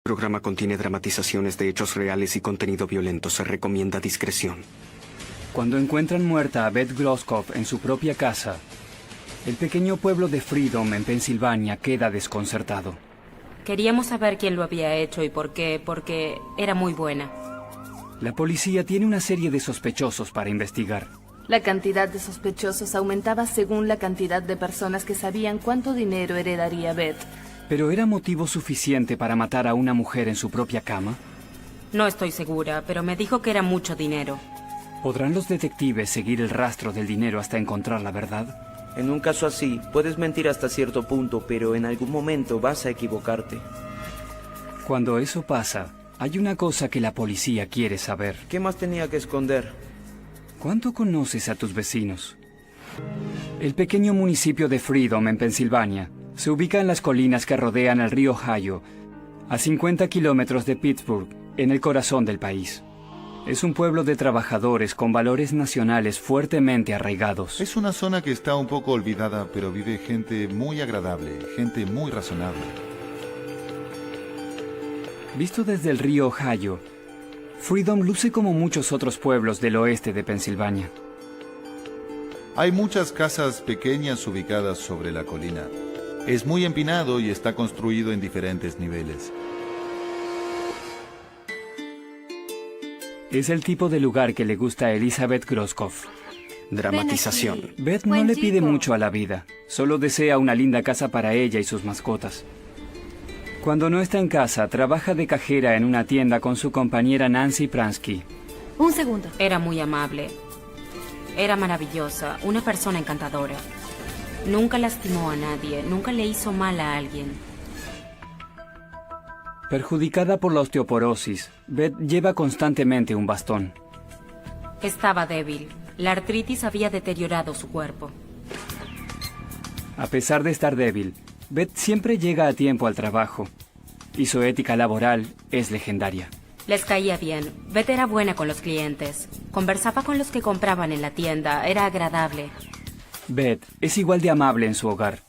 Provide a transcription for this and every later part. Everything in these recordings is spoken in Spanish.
El programa contiene dramatizaciones de hechos reales y contenido violento. Se recomienda discreción. Cuando encuentran muerta a Beth Gloskov en su propia casa, el pequeño pueblo de Freedom, en Pensilvania, queda desconcertado. Queríamos saber quién lo había hecho y por qué, porque era muy buena. La policía tiene una serie de sospechosos para investigar. La cantidad de sospechosos aumentaba según la cantidad de personas que sabían cuánto dinero heredaría Beth. ¿Pero era motivo suficiente para matar a una mujer en su propia cama? No estoy segura, pero me dijo que era mucho dinero. ¿Podrán los detectives seguir el rastro del dinero hasta encontrar la verdad? En un caso así, puedes mentir hasta cierto punto, pero en algún momento vas a equivocarte. Cuando eso pasa, hay una cosa que la policía quiere saber. ¿Qué más tenía que esconder? ¿Cuánto conoces a tus vecinos? El pequeño municipio de Freedom, en Pensilvania, se ubica en las colinas que rodean el río Ohio, a 50 kilómetros de Pittsburgh, en el corazón del país. Es un pueblo de trabajadores con valores nacionales fuertemente arraigados. Es una zona que está un poco olvidada, pero vive gente muy agradable, gente muy razonable. Visto desde el río Ohio, Freedom luce como muchos otros pueblos del oeste de Pensilvania. Hay muchas casas pequeñas ubicadas sobre la colina. Es muy empinado y está construido en diferentes niveles. Es el tipo de lugar que le gusta a Elizabeth Gloskov. Dramatización. Beth no le pide mucho a la vida, solo desea una linda casa para ella y sus mascotas. Cuando no está en casa, trabaja de cajera en una tienda con su compañera Nancy Pransky. Un segundo. Era muy amable. Era maravillosa, una persona encantadora. Nunca lastimó a nadie, nunca le hizo mal a alguien. Perjudicada por la osteoporosis, Beth lleva constantemente un bastón. Estaba débil. La artritis había deteriorado su cuerpo. A pesar de estar débil, Beth siempre llega a tiempo al trabajo, y su ética laboral es legendaria. Les caía bien. Beth era buena con los clientes. Conversaba con los que compraban en la tienda. Era agradable. Beth es igual de amable en su hogar.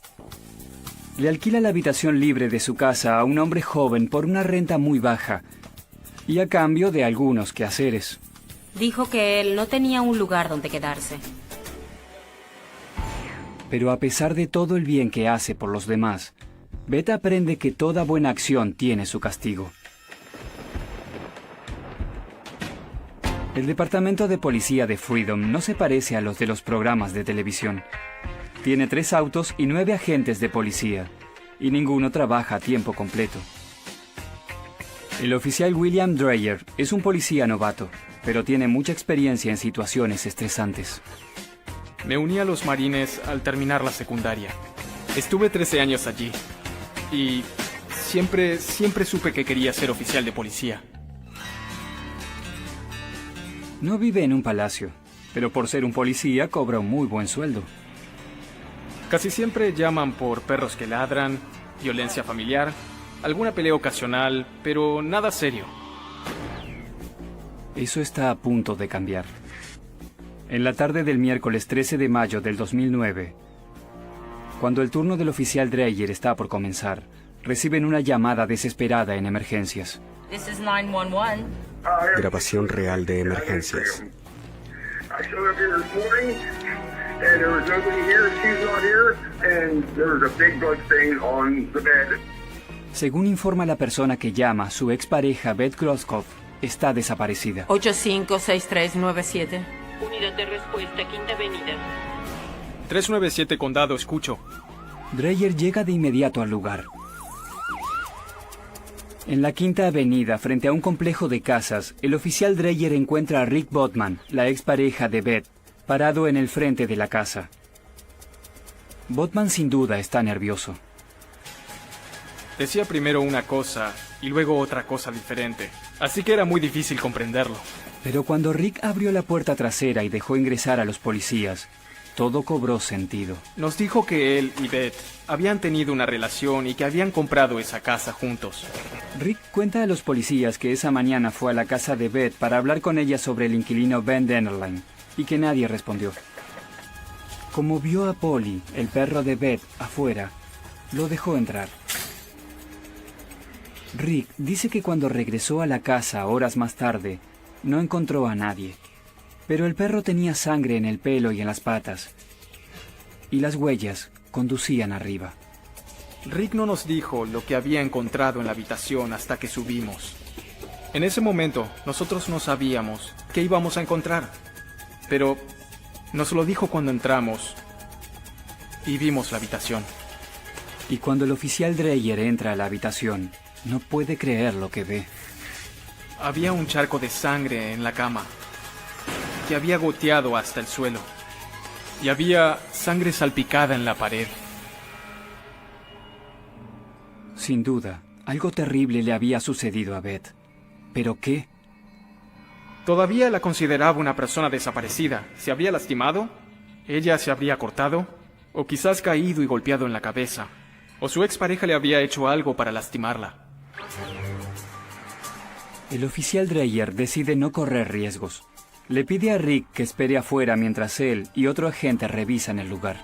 Le alquila la habitación libre de su casa a un hombre joven por una renta muy baja y a cambio de algunos quehaceres. Dijo que él no tenía un lugar donde quedarse. Pero a pesar de todo el bien que hace por los demás, Beth aprende que toda buena acción tiene su castigo. El departamento de policía de Freedom no se parece a los de los programas de televisión. Tiene 3 autos y 9 agentes de policía, y ninguno trabaja a tiempo completo. El oficial William Dreyer es un policía novato, pero tiene mucha experiencia en situaciones estresantes. Me uní a los Marines al terminar la secundaria. Estuve 13 años allí, y siempre supe que quería ser oficial de policía. No vive en un palacio, pero por ser un policía cobra un muy buen sueldo. Casi siempre llaman por perros que ladran, violencia familiar, alguna pelea ocasional, pero nada serio. Eso está a punto de cambiar. En la tarde del miércoles 13 de mayo del 2009, cuando el turno del oficial Dreyer está por comenzar, reciben una llamada desesperada en emergencias. This is 911. Grabación real de emergencias. I showed up here this morning, and there was nobody here. She's not here, and there was a big blood stain on the bed. Según informa la persona que llama, su expareja Beth Gloskov está desaparecida. 856397. Unidad de respuesta, Quinta Avenida. 397 Condado, escucho. Dreyer llega de inmediato al lugar. En la Quinta Avenida, frente a un complejo de casas, el oficial Dreyer encuentra a Rick Botman, la expareja de Beth, parado en el frente de la casa. Botman sin duda está nervioso. Decía primero una cosa y luego otra cosa diferente, así que era muy difícil comprenderlo. Pero cuando Rick abrió la puerta trasera y dejó ingresar a los policías, todo cobró sentido. Nos dijo que él y Beth habían tenido una relación y que habían comprado esa casa juntos. Rick cuenta a los policías que esa mañana fue a la casa de Beth para hablar con ella sobre el inquilino Ben Dennerlein y que nadie respondió. Como vio a Polly, el perro de Beth, afuera, lo dejó entrar. Rick dice que cuando regresó a la casa horas más tarde, no encontró a nadie. Pero el perro tenía sangre en el pelo y en las patas. Y las huellas conducían arriba. Rick no nos dijo lo que había encontrado en la habitación hasta que subimos. En ese momento, nosotros no sabíamos qué íbamos a encontrar. Pero nos lo dijo cuando entramos y vimos la habitación. Y cuando el oficial Dreyer entra a la habitación, no puede creer lo que ve. Había un charco de sangre en la cama, que había goteado hasta el suelo. Y había sangre salpicada en la pared. Sin duda, algo terrible le había sucedido a Beth. ¿Pero qué? Todavía la consideraba una persona desaparecida. ¿Se había lastimado? ¿Ella se habría cortado? ¿O quizás caído y golpeado en la cabeza? ¿O su expareja le había hecho algo para lastimarla? El oficial Dreyer decide no correr riesgos. Le pide a Rick que espere afuera mientras él y otro agente revisan el lugar.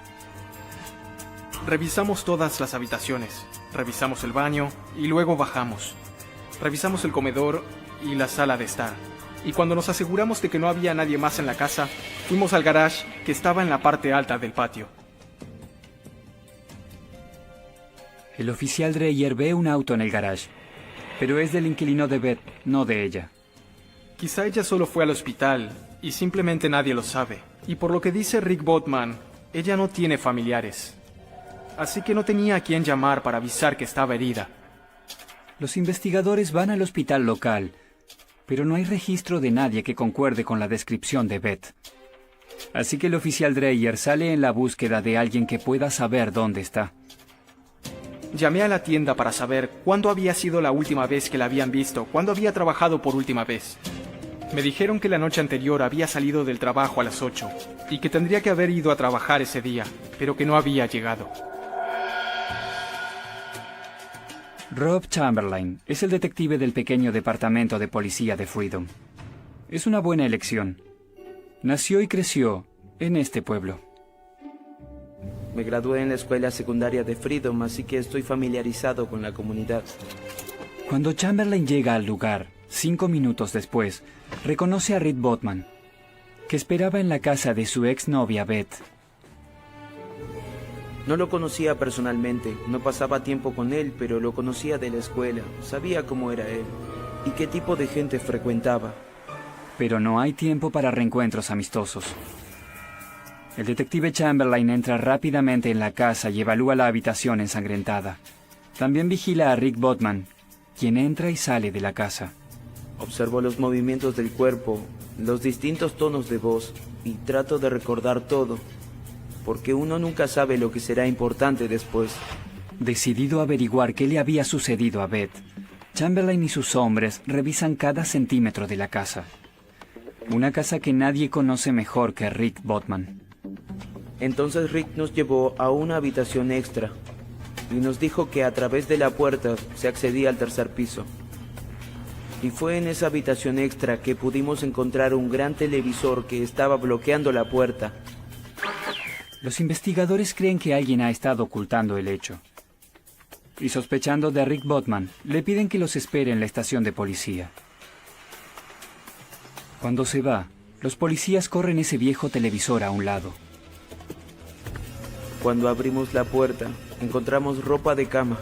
Revisamos todas las habitaciones. Revisamos el baño y luego bajamos. Revisamos el comedor y la sala de estar. Y cuando nos aseguramos de que no había nadie más en la casa, fuimos al garage que estaba en la parte alta del patio. El oficial Dreyer ve un auto en el garage, pero es del inquilino de Beth, no de ella. Quizá ella solo fue al hospital y simplemente nadie lo sabe. Y por lo que dice Rick Botman, ella no tiene familiares. Así que no tenía a quién llamar para avisar que estaba herida. Los investigadores van al hospital local, pero no hay registro de nadie que concuerde con la descripción de Beth. Así que el oficial Dreyer sale en la búsqueda de alguien que pueda saber dónde está. Llamé a la tienda para saber cuándo había sido la última vez que la habían visto, cuándo había trabajado por última vez. Me dijeron que la noche anterior había salido del trabajo a las 8 y que tendría que haber ido a trabajar ese día, pero que no había llegado. Rob Chamberlain es el detective del pequeño departamento de policía de Freedom. Es una buena elección. Nació y creció en este pueblo. Me gradué en la escuela secundaria de Freedom, así que estoy familiarizado con la comunidad. Cuando Chamberlain llega al lugar, 5 minutos después, reconoce a Rick Botman, que esperaba en la casa de su exnovia Beth. No lo conocía personalmente, no pasaba tiempo con él, pero lo conocía de la escuela, sabía cómo era él y qué tipo de gente frecuentaba. Pero no hay tiempo para reencuentros amistosos. El detective Chamberlain entra rápidamente en la casa y evalúa la habitación ensangrentada. También vigila a Rick Botman, quien entra y sale de la casa. Observo los movimientos del cuerpo, los distintos tonos de voz y trato de recordar todo, porque uno nunca sabe lo que será importante después. Decidido a averiguar qué le había sucedido a Beth, Chamberlain y sus hombres revisan cada centímetro de la casa. Una casa que nadie conoce mejor que Rick Botman. Entonces Rick nos llevó a una habitación extra y nos dijo que a través de la puerta se accedía al tercer piso. Y fue en esa habitación extra que pudimos encontrar un gran televisor que estaba bloqueando la puerta. Los investigadores creen que alguien ha estado ocultando el hecho. Y sospechando de Rick Botman, le piden que los espere en la estación de policía. Cuando se va, los policías corren ese viejo televisor a un lado. Cuando abrimos la puerta, encontramos ropa de cama,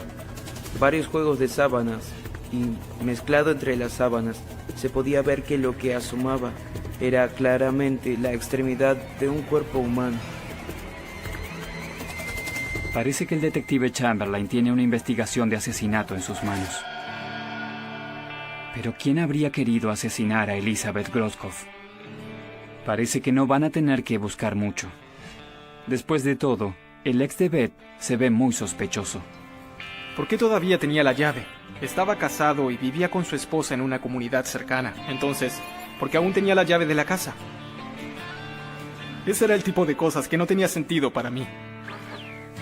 varios juegos de sábanas y, mezclado entre las sábanas, se podía ver que lo que asomaba era claramente la extremidad de un cuerpo humano. Parece que el detective Chamberlain tiene una investigación de asesinato en sus manos. Pero ¿quién habría querido asesinar a Elizabeth Groskopf? Parece que no van a tener que buscar mucho. Después de todo, el ex de Beth se ve muy sospechoso. ¿Por qué todavía tenía la llave? Estaba casado y vivía con su esposa en una comunidad cercana. Entonces, ¿por qué aún tenía la llave de la casa? Ese era el tipo de cosas que no tenía sentido para mí.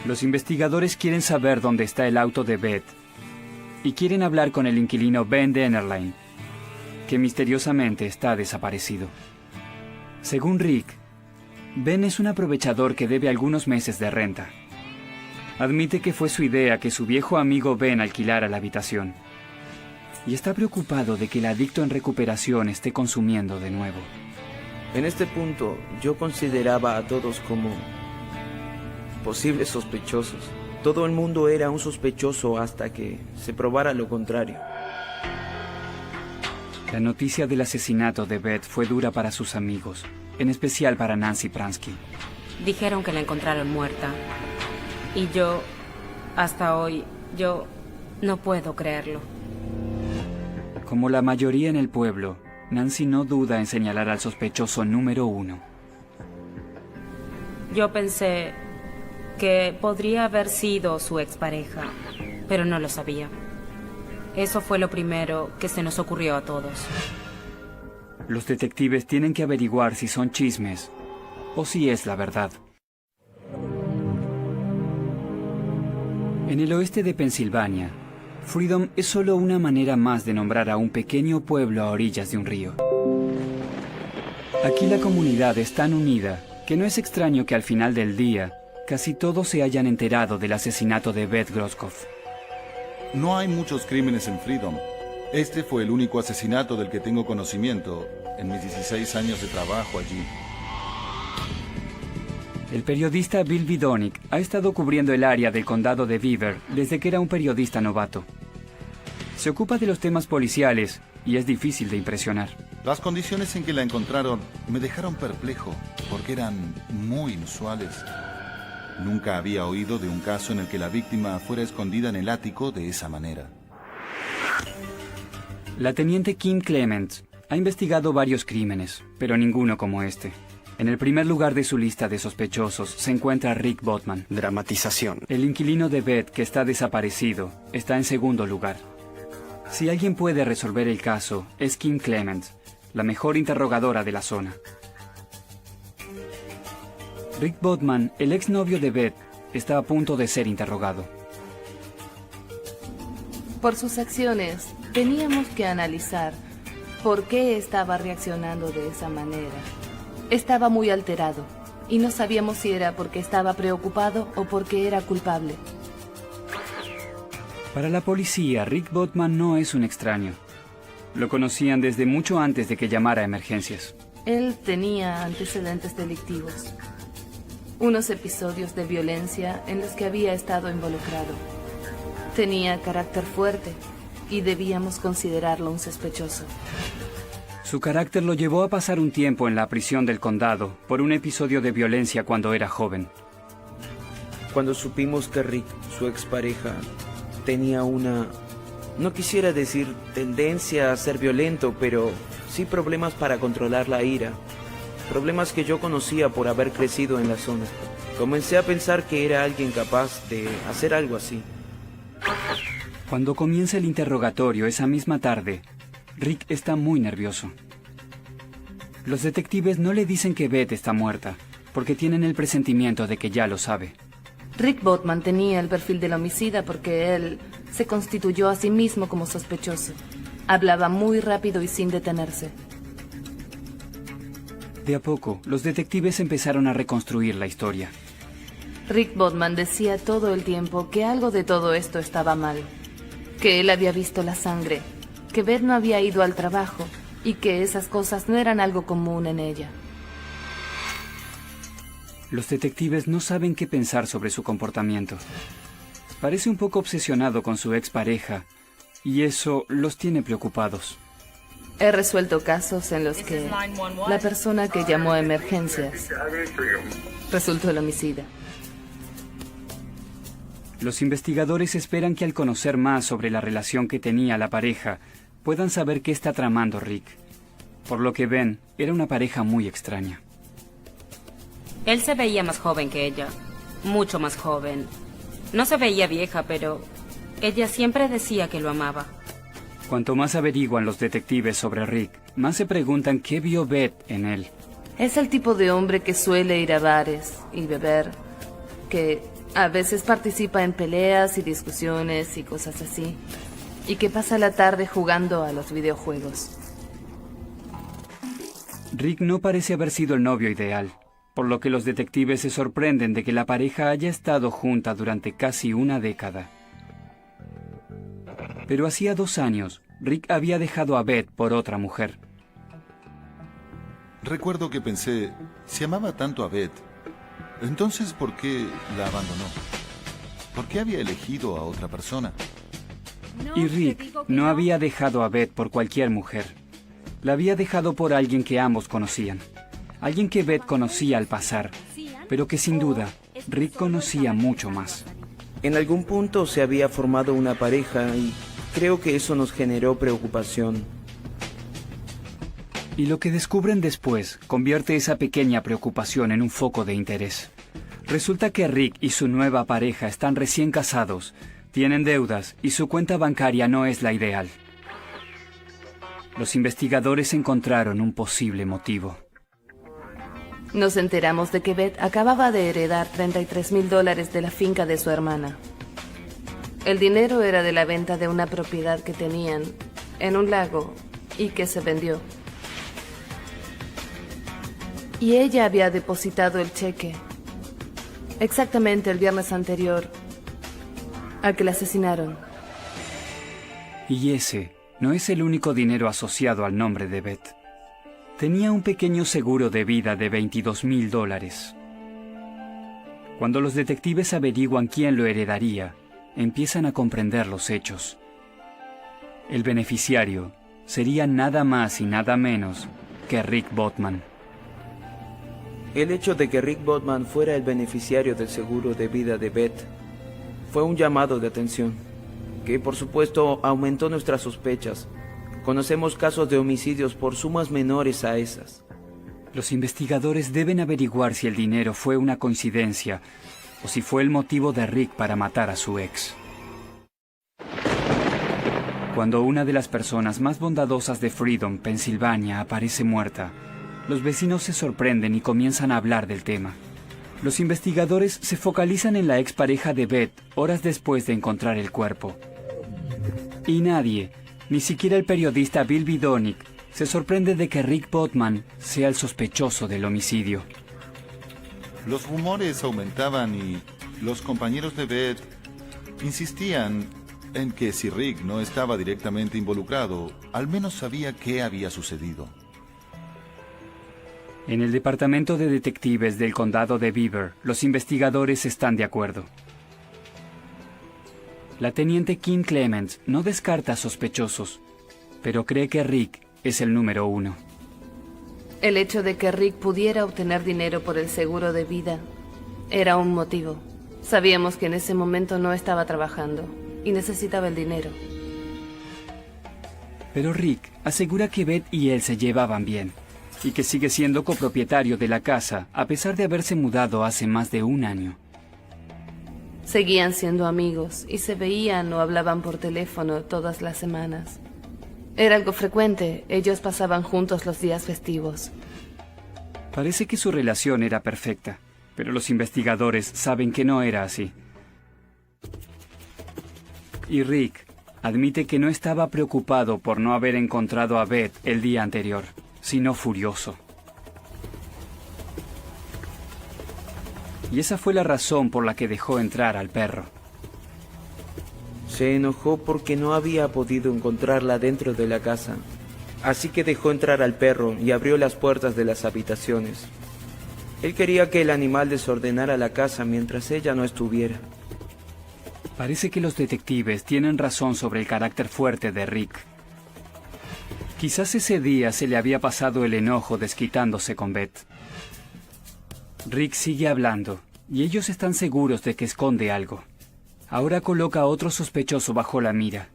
Los investigadores quieren saber dónde está el auto de Beth y quieren hablar con el inquilino Ben Dennerlein, que misteriosamente está desaparecido. Según Rick, Ben es un aprovechador que debe algunos meses de renta. Admite que fue su idea que su viejo amigo Ben alquilara la habitación. y está preocupado de que el adicto en recuperación esté consumiendo de nuevo. En este punto, yo consideraba a todos como posibles sospechosos. Todo el mundo era un sospechoso hasta que se probara lo contrario. La noticia del asesinato de Beth fue dura para sus amigos, en especial para Nancy Pransky. Dijeron que la encontraron muerta. Y hasta hoy, yo no puedo creerlo. Como la mayoría en el pueblo, Nancy no duda en señalar al sospechoso número 1. Yo pensé que podría haber sido su expareja, pero no lo sabía. Eso fue lo primero que se nos ocurrió a todos. Los detectives tienen que averiguar si son chismes o si es la verdad. En el oeste de Pensilvania, Freedom es solo una manera más de nombrar a un pequeño pueblo a orillas de un río. Aquí la comunidad es tan unida que no es extraño que al final del día casi todos se hayan enterado del asesinato de Beth Groskopf. No hay muchos crímenes en Freedom. Este fue el único asesinato del que tengo conocimiento en mis 16 años de trabajo allí. El periodista Bill Vidonick ha estado cubriendo el área del condado de Beaver desde que era un periodista novato. Se ocupa de los temas policiales y es difícil de impresionar. Las condiciones en que la encontraron me dejaron perplejo porque eran muy inusuales. Nunca había oído de un caso en el que la víctima fuera escondida en el ático de esa manera. La teniente Kim Clements ha investigado varios crímenes, pero ninguno como este. En el primer lugar de su lista de sospechosos se encuentra Rick Botman. Dramatización. El inquilino de Beth, que está desaparecido, está en segundo lugar. Si alguien puede resolver el caso, es Kim Clements, la mejor interrogadora de la zona. Rick Botman, el exnovio de Beth, está a punto de ser interrogado. Por sus acciones, teníamos que analizar por qué estaba reaccionando de esa manera. Estaba muy alterado y no sabíamos si era porque estaba preocupado o porque era culpable. Para la policía, Rick Botman no es un extraño. Lo conocían desde mucho antes de que llamara a emergencias. Él tenía antecedentes delictivos. Unos episodios de violencia en los que había estado involucrado. Tenía carácter fuerte y debíamos considerarlo un sospechoso. Su carácter lo llevó a pasar un tiempo en la prisión del condado por un episodio de violencia cuando era joven. Cuando supimos que Rick, su expareja, tenía una, no quisiera decir tendencia a ser violento, pero sí problemas para controlar la ira. Problemas que yo conocía por haber crecido en la zona. Comencé a pensar que era alguien capaz de hacer algo así. Cuando comienza el interrogatorio esa misma tarde, Rick está muy nervioso. Los detectives no le dicen que Beth está muerta, porque tienen el presentimiento de que ya lo sabe. Rick Botman tenía el perfil del homicida porque él se constituyó a sí mismo como sospechoso. Hablaba muy rápido y sin detenerse. De a poco, los detectives empezaron a reconstruir la historia. Rick Botman decía todo el tiempo que algo de todo esto estaba mal. Que él había visto la sangre, que Beth no había ido al trabajo y que esas cosas no eran algo común en ella. Los detectives no saben qué pensar sobre su comportamiento. Parece un poco obsesionado con su expareja y eso los tiene preocupados. He resuelto casos en los que la persona que llamó a emergencias resultó el homicida. Los investigadores esperan que al conocer más sobre la relación que tenía la pareja, puedan saber qué está tramando Rick. Por lo que ven, era una pareja muy extraña. Él se veía más joven que ella, mucho más joven. No se veía vieja, pero ella siempre decía que lo amaba. Cuanto más averiguan los detectives sobre Rick, más se preguntan qué vio Beth en él. Es el tipo de hombre que suele ir a bares y beber, que a veces participa en peleas y discusiones y cosas así, y que pasa la tarde jugando a los videojuegos. Rick no parece haber sido el novio ideal, por lo que los detectives se sorprenden de que la pareja haya estado junta durante casi una década. Pero hacía 2 años, Rick había dejado a Beth por otra mujer. Recuerdo que pensé, si amaba tanto a Beth, entonces ¿por qué la abandonó? ¿Por qué había elegido a otra persona? Y Rick no había dejado a Beth por cualquier mujer. La había dejado por alguien que ambos conocían. Alguien que Beth conocía al pasar, pero que sin duda Rick conocía mucho más. En algún punto se había formado una pareja y creo que eso nos generó preocupación. Y lo que descubren después convierte esa pequeña preocupación en un foco de interés. Resulta que Rick y su nueva pareja están recién casados, tienen deudas y su cuenta bancaria no es la ideal. Los investigadores encontraron un posible motivo. Nos enteramos de que Beth acababa de heredar $33,000 de la finca de su hermana. El dinero era de la venta de una propiedad que tenían en un lago y que se vendió. Y ella había depositado el cheque exactamente el viernes anterior a que la asesinaron. Y ese no es el único dinero asociado al nombre de Beth. Tenía un pequeño seguro de vida de $22,000. Cuando los detectives averiguan quién lo heredaría, empiezan a comprender los hechos. El beneficiario sería nada más y nada menos que Rick Botman. El hecho de que Rick Botman fuera el beneficiario del seguro de vida de Beth fue un llamado de atención, que por supuesto aumentó nuestras sospechas. Conocemos casos de homicidios por sumas menores a esas. Los investigadores deben averiguar si el dinero fue una coincidencia o si fue el motivo de Rick para matar a su ex. Cuando una de las personas más bondadosas de Freedom, Pensilvania, aparece muerta, los vecinos se sorprenden y comienzan a hablar del tema. Los investigadores se focalizan en la expareja de Beth horas después de encontrar el cuerpo. Y nadie, ni siquiera el periodista Bill Vidonic, se sorprende de que Rick Botman sea el sospechoso del homicidio. Los rumores aumentaban y los compañeros de Beth insistían en que si Rick no estaba directamente involucrado, al menos sabía qué había sucedido. En el departamento de detectives del condado de Beaver, los investigadores están de acuerdo. La teniente Kim Clements no descarta sospechosos, pero cree que Rick es el número 1. El hecho de que Rick pudiera obtener dinero por el seguro de vida era un motivo. Sabíamos que en ese momento no estaba trabajando y necesitaba el dinero. Pero Rick asegura que Beth y él se llevaban bien y que sigue siendo copropietario de la casa a pesar de haberse mudado hace más de un año. Seguían siendo amigos y se veían o hablaban por teléfono todas las semanas. Era algo frecuente, ellos pasaban juntos los días festivos. Parece que su relación era perfecta, pero los investigadores saben que no era así. Y Rick admite que no estaba preocupado por no haber encontrado a Beth el día anterior, sino furioso. Y esa fue la razón por la que dejó entrar al perro. Se enojó porque no había podido encontrarla dentro de la casa, así que dejó entrar al perro y abrió las puertas de las habitaciones. Él quería que el animal desordenara la casa mientras ella no estuviera. Parece que los detectives tienen razón sobre el carácter fuerte de Rick. Quizás ese día se le había pasado el enojo desquitándose con Beth. Rick sigue hablando, y ellos están seguros de que esconde algo. Ahora coloca a otro sospechoso bajo la mira.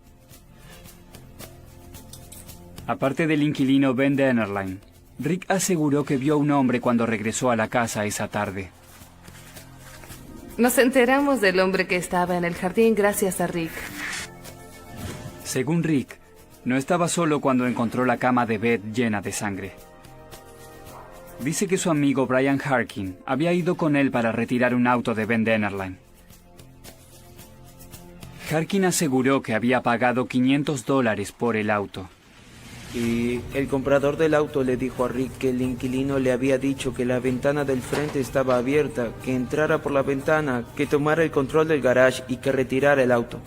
Aparte del inquilino Ben Dennerlein, Rick aseguró que vio a un hombre cuando regresó a la casa esa tarde. Nos enteramos del hombre que estaba en el jardín gracias a Rick. Según Rick, no estaba solo cuando encontró la cama de Beth llena de sangre. Dice que su amigo Brian Harkin había ido con él para retirar un auto de Ben Dennerlein. Harkin aseguró que había pagado $500 por el auto. Y el comprador del auto le dijo a Rick que el inquilino le había dicho que la ventana del frente estaba abierta, que entrara por la ventana, que tomara el control del garage y que retirara el auto.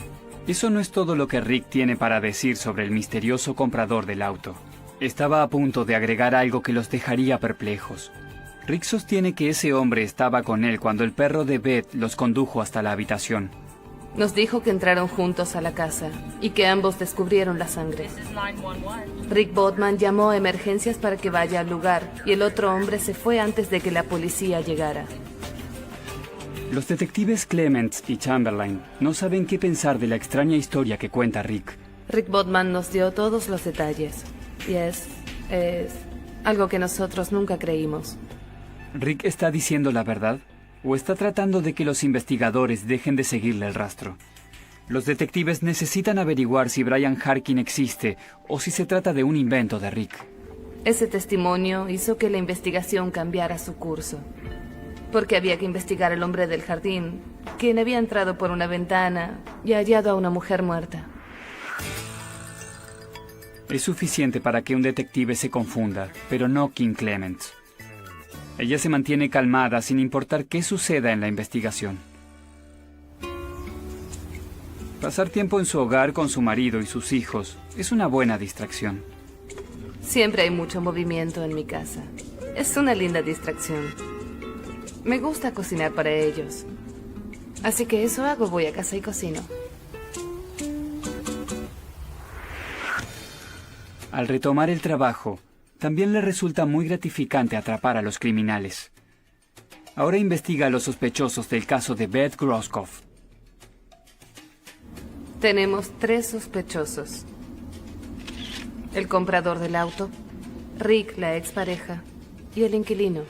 Eso no es todo lo que Rick tiene para decir sobre el misterioso comprador del auto. Estaba a punto de agregar algo que los dejaría perplejos. Rick sostiene que ese hombre estaba con él cuando el perro de Beth los condujo hasta la habitación. Nos dijo que entraron juntos a la casa y que ambos descubrieron la sangre. Rick Botman llamó a emergencias para que vaya al lugar y el otro hombre se fue antes de que la policía llegara. Los detectives Clements y Chamberlain no saben qué pensar de la extraña historia que cuenta Rick. Rick Botman nos dio todos los detalles y es algo que nosotros nunca creímos. ¿Rick está diciendo la verdad? ¿O está tratando de que los investigadores dejen de seguirle el rastro? Los detectives necesitan averiguar si Brian Harkin existe o si se trata de un invento de Rick. Ese testimonio hizo que la investigación cambiara su curso. Porque había que investigar al hombre del jardín, quien había entrado por una ventana y hallado a una mujer muerta. Es suficiente para que un detective se confunda, pero no Kim Clements. Ella se mantiene calmada sin importar qué suceda en la investigación. Pasar tiempo en su hogar con su marido y sus hijos es una buena distracción. Siempre hay mucho movimiento en mi casa. Es una linda distracción. Me gusta cocinar para ellos. Así que eso hago, voy a casa y cocino. Al retomar el trabajo, también le resulta muy gratificante atrapar a los criminales. Ahora investiga a los sospechosos del caso de Beth Groskopf. Tenemos 3 sospechosos. El comprador del auto, Rick, la expareja, y el inquilino.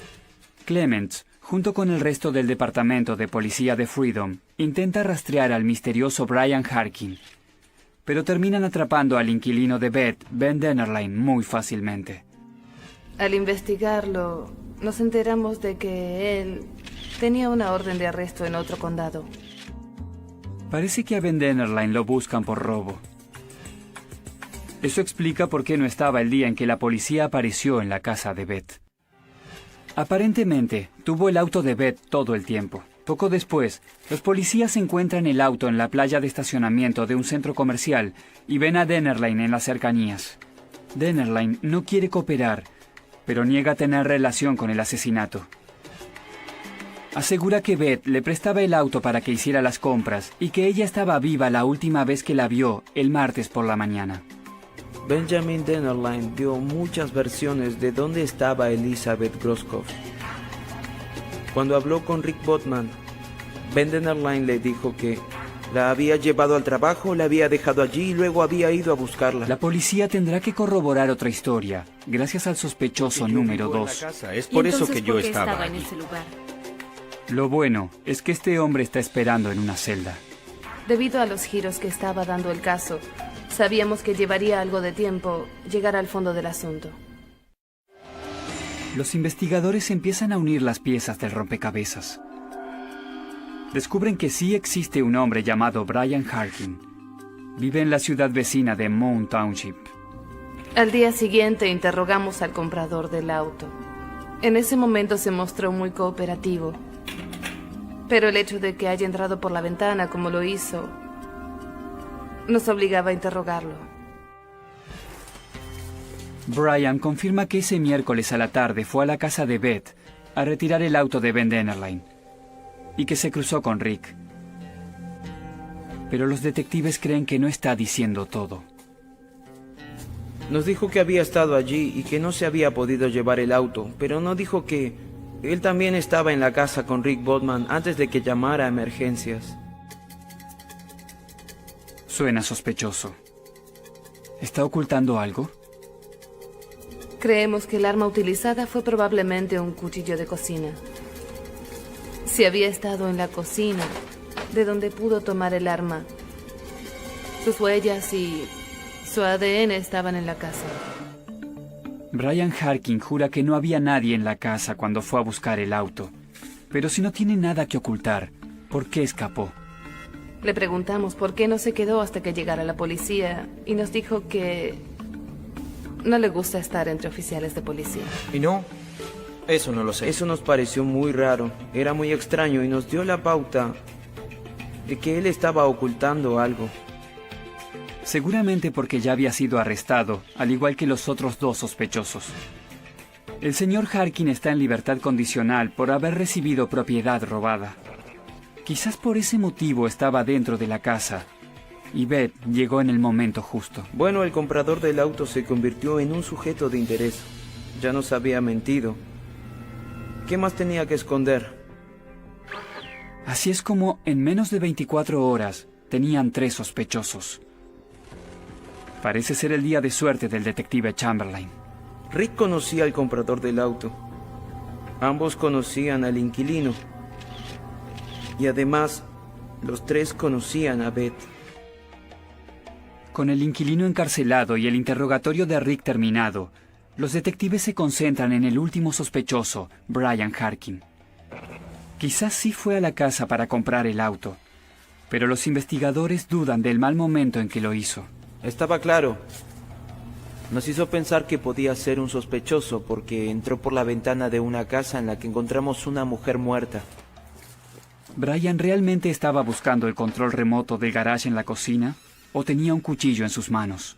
Clements, junto con el resto del departamento de policía de Freedom, intenta rastrear al misterioso Brian Harkin, pero terminan atrapando al inquilino de Beth, Ben Dennerlein, muy fácilmente. Al investigarlo, nos enteramos de que él tenía una orden de arresto en otro condado. Parece que a Ben Dennerlein lo buscan por robo. Eso explica por qué no estaba el día en que la policía apareció en la casa de Beth. Aparentemente, tuvo el auto de Beth todo el tiempo. Poco después, los policías encuentran el auto en la playa de estacionamiento de un centro comercial y ven a Dennerlein en las cercanías. Dennerlein no quiere cooperar, pero niega tener relación con el asesinato. Asegura que Beth le prestaba el auto para que hiciera las compras y que ella estaba viva la última vez que la vio el martes por la mañana. Benjamin Dennerlein dio muchas versiones de dónde estaba Elizabeth Groskopf. Cuando habló con Rick Botman, Ben Dennerlein le dijo que la había llevado al trabajo, la había dejado allí y luego había ido a buscarla. La policía tendrá que corroborar otra historia, gracias al sospechoso número 2. Es por eso que yo estaba en allí. ese lugar. Lo bueno es que este hombre está esperando en una celda. Debido a los giros que estaba dando el caso, sabíamos que llevaría algo de tiempo llegar al fondo del asunto. Los investigadores empiezan a unir las piezas del rompecabezas. Descubren que sí existe un hombre llamado Brian Harkin. Vive en la ciudad vecina de Mound Township. Al día siguiente interrogamos al comprador del auto. En ese momento se mostró muy cooperativo. Pero el hecho de que haya entrado por la ventana como lo hizo nos obligaba a interrogarlo. Brian confirma que ese miércoles a la tarde fue a la casa de Beth a retirar el auto de Ben Dennerlein y que se cruzó con Rick. Pero los detectives creen que no está diciendo todo. Nos dijo que había estado allí y que no se había podido llevar el auto, pero no dijo que él también estaba en la casa con Rick Botman antes de que llamara a emergencias. Suena sospechoso. ¿Está ocultando algo? Creemos que el arma utilizada fue probablemente un cuchillo de cocina. Si había estado en la cocina, de donde pudo tomar el arma, sus huellas y su ADN estaban en la casa. Brian Harkin jura que no había nadie en la casa cuando fue a buscar el auto. Pero si no tiene nada que ocultar, ¿por qué escapó? Le preguntamos por qué no se quedó hasta que llegara la policía y nos dijo que no le gusta estar entre oficiales de policía. ¿Y no? Eso no lo sé. Eso nos pareció muy raro, era muy extraño y nos dio la pauta de que él estaba ocultando algo. seguramente porque ya había sido arrestado, al igual que los otros 2 sospechosos. El señor Harkin está en libertad condicional por haber recibido propiedad robada. Quizás por ese motivo estaba dentro de la casa, y Beth llegó en el momento justo. Bueno, el comprador del auto se convirtió en un sujeto de interés. Ya nos había mentido. ¿Qué más tenía que esconder? Así es como, en menos de 24 horas, tenían 3 sospechosos. Parece ser el día de suerte del detective Chamberlain. Rick conocía al comprador del auto. Ambos conocían al inquilino. Y además, los 3 conocían a Beth. Con el inquilino encarcelado y el interrogatorio de Rick terminado, los detectives se concentran en el último sospechoso, Brian Harkin. Quizás sí fue a la casa para comprar el auto, pero los investigadores dudan del mal momento en que lo hizo. Estaba claro. Nos hizo pensar que podía ser un sospechoso porque entró por la ventana de una casa en la que encontramos una mujer muerta. ¿Brian realmente estaba buscando el control remoto del garage en la cocina o tenía un cuchillo en sus manos?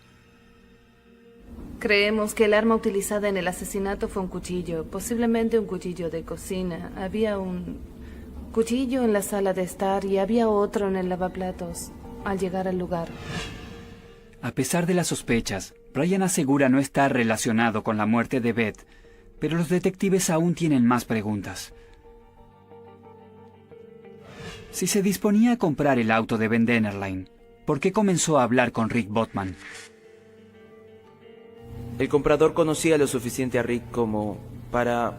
Creemos que el arma utilizada en el asesinato fue un cuchillo, posiblemente un cuchillo de cocina. Había un cuchillo en la sala de estar y había otro en el lavaplatos al llegar al lugar. A pesar de las sospechas, Brian asegura no estar relacionado con la muerte de Beth, pero los detectives aún tienen más preguntas. Si se disponía a comprar el auto de Ben Dennerlein, ¿por qué comenzó a hablar con Rick Botman? El comprador conocía lo suficiente a Rick como para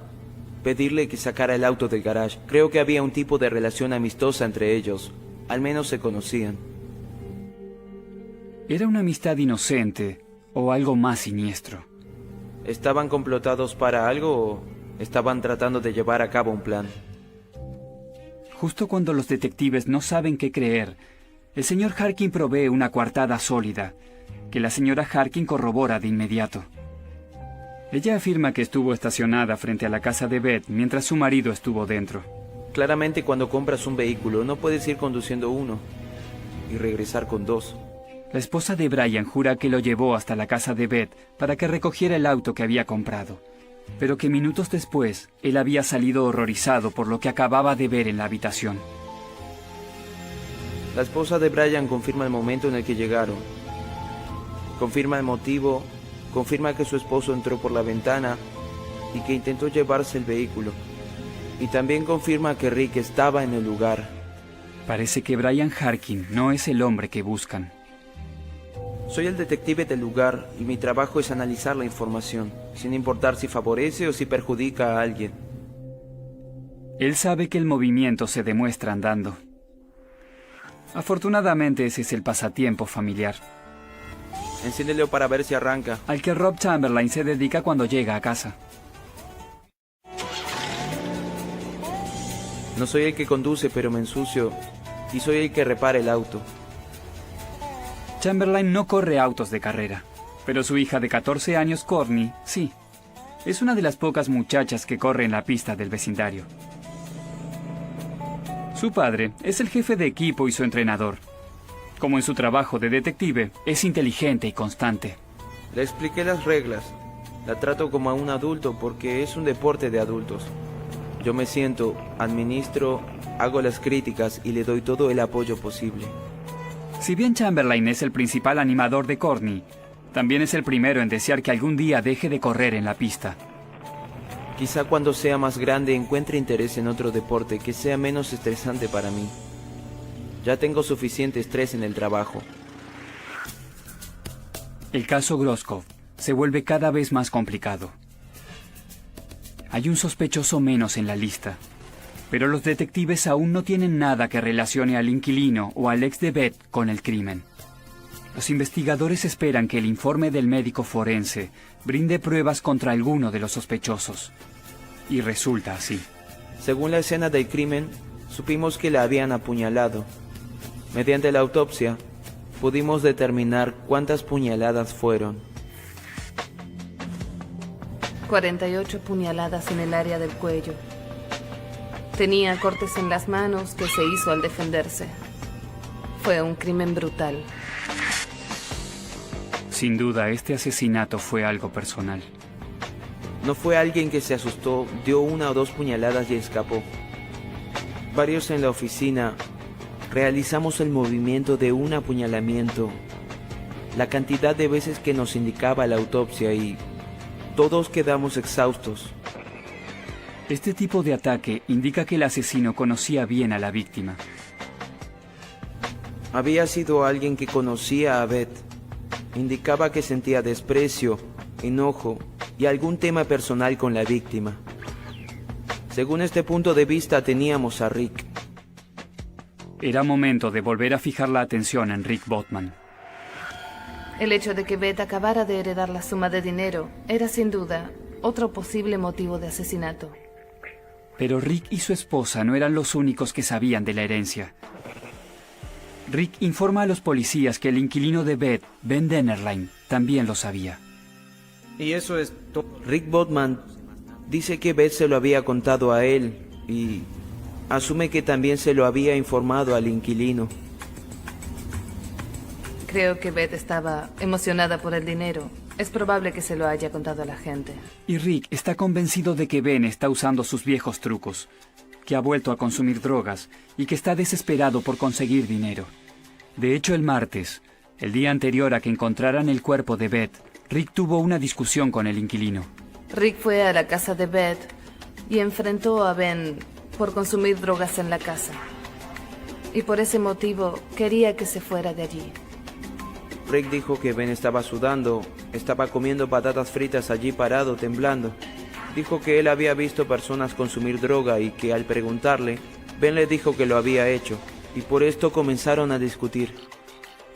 pedirle que sacara el auto del garage. Creo que había un tipo de relación amistosa entre ellos. Al menos se conocían. ¿Era una amistad inocente o algo más siniestro? ¿Estaban complotados para algo o estaban tratando de llevar a cabo un plan? Justo cuando los detectives no saben qué creer, el señor Harkin provee una coartada sólida, que la señora Harkin corrobora de inmediato. Ella afirma que estuvo estacionada frente a la casa de Beth mientras su marido estuvo dentro. Claramente, cuando compras un vehículo no puedes ir conduciendo uno y regresar con 2. La esposa de Brian jura que lo llevó hasta la casa de Beth para que recogiera el auto que había comprado, pero que minutos después él había salido horrorizado por lo que acababa de ver en la habitación. La esposa de Brian confirma el momento en el que llegaron. Confirma el motivo, confirma que su esposo entró por la ventana y que intentó llevarse el vehículo. Y también confirma que Rick estaba en el lugar. Parece que Brian Harkin no es el hombre que buscan. Soy el detective del lugar y mi trabajo es analizar la información, sin importar si favorece o si perjudica a alguien. Él sabe que el movimiento se demuestra andando. Afortunadamente ese es el pasatiempo familiar. Enciéndelo para ver si arranca. Al que Rob Chamberlain se dedica cuando llega a casa. No soy el que conduce, pero me ensucio y soy el que repara el auto. Chamberlain no corre autos de carrera, pero su hija de 14 años, Courtney, sí. Es una de las pocas muchachas que corre en la pista del vecindario. Su padre es el jefe de equipo y su entrenador. Como en su trabajo de detective, es inteligente y constante. Le expliqué las reglas. La trato como a un adulto porque es un deporte de adultos. Yo me siento, administro, hago las críticas y le doy todo el apoyo posible. Si bien Chamberlain es el principal animador de Courtney, también es el primero en desear que algún día deje de correr en la pista. Quizá cuando sea más grande encuentre interés en otro deporte que sea menos estresante para mí. Ya tengo suficiente estrés en el trabajo. El caso Groskov se vuelve cada vez más complicado. Hay un sospechoso menos en la lista, pero los detectives aún no tienen nada que relacione al inquilino o al ex de Beth con el crimen. Los investigadores esperan que el informe del médico forense brinde pruebas contra alguno de los sospechosos. Y resulta así. Según la escena del crimen, supimos que la habían apuñalado. Mediante la autopsia, pudimos determinar cuántas puñaladas fueron. 48 puñaladas en el área del cuello. Tenía cortes en las manos que se hizo al defenderse. Fue un crimen brutal. Sin duda, este asesinato fue algo personal. No fue alguien que se asustó, dio 1 o 2 puñaladas y escapó. Varios en la oficina realizamos el movimiento de un apuñalamiento, la cantidad de veces que nos indicaba la autopsia, y todos quedamos exhaustos. Este tipo de ataque indica que el asesino conocía bien a la víctima. Había sido alguien que conocía a Beth. Indicaba que sentía desprecio, enojo y algún tema personal con la víctima. Según este punto de vista teníamos a Rick. Era momento de volver a fijar la atención en Rick Botman. El hecho de que Beth acabara de heredar la suma de dinero era sin duda otro posible motivo de asesinato. Pero Rick y su esposa no eran los únicos que sabían de la herencia. Rick informa a los policías que el inquilino de Beth, Ben Dennerlein, también lo sabía. Y eso es todo. Rick Botman dice que Beth se lo había contado a él y asume que también se lo había informado al inquilino. Creo que Beth estaba emocionada por el dinero. Es probable que se lo haya contado a la gente. Y Rick está convencido de que Ben está usando sus viejos trucos, que ha vuelto a consumir drogas y que está desesperado por conseguir dinero. De hecho, el martes, el día anterior a que encontraran el cuerpo de Beth, Rick tuvo una discusión con el inquilino. Rick fue a la casa de Beth y enfrentó a Ben por consumir drogas en la casa. Y por ese motivo quería que se fuera de allí. Rick dijo que Ben estaba sudando, estaba comiendo patatas fritas allí parado, temblando. Dijo que él había visto personas consumir droga y que al preguntarle, Ben le dijo que lo había hecho, y por esto comenzaron a discutir.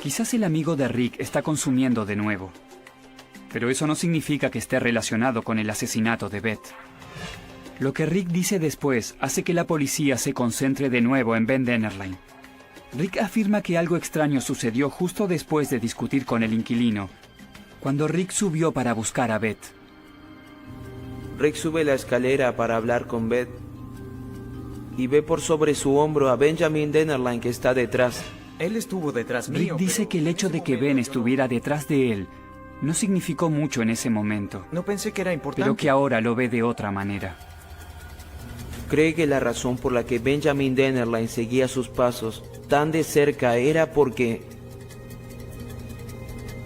Quizás el amigo de Rick está consumiendo de nuevo, pero eso no significa que esté relacionado con el asesinato de Beth. Lo que Rick dice después hace que la policía se concentre de nuevo en Ben Dennerlein. Rick afirma que algo extraño sucedió justo después de discutir con el inquilino, cuando Rick subió para buscar a Beth. Rick sube la escalera para hablar con Beth y ve por sobre su hombro a Benjamin Dennerlein que está detrás. Él estuvo detrás mío. Rick dice que el hecho de que Ben estuviera detrás de él no significó mucho en ese momento. No pensé que era importante. Pero que ahora lo ve de otra manera. Cree que la razón por la que Benjamin Dennerlein seguía sus pasos tan de cerca era porque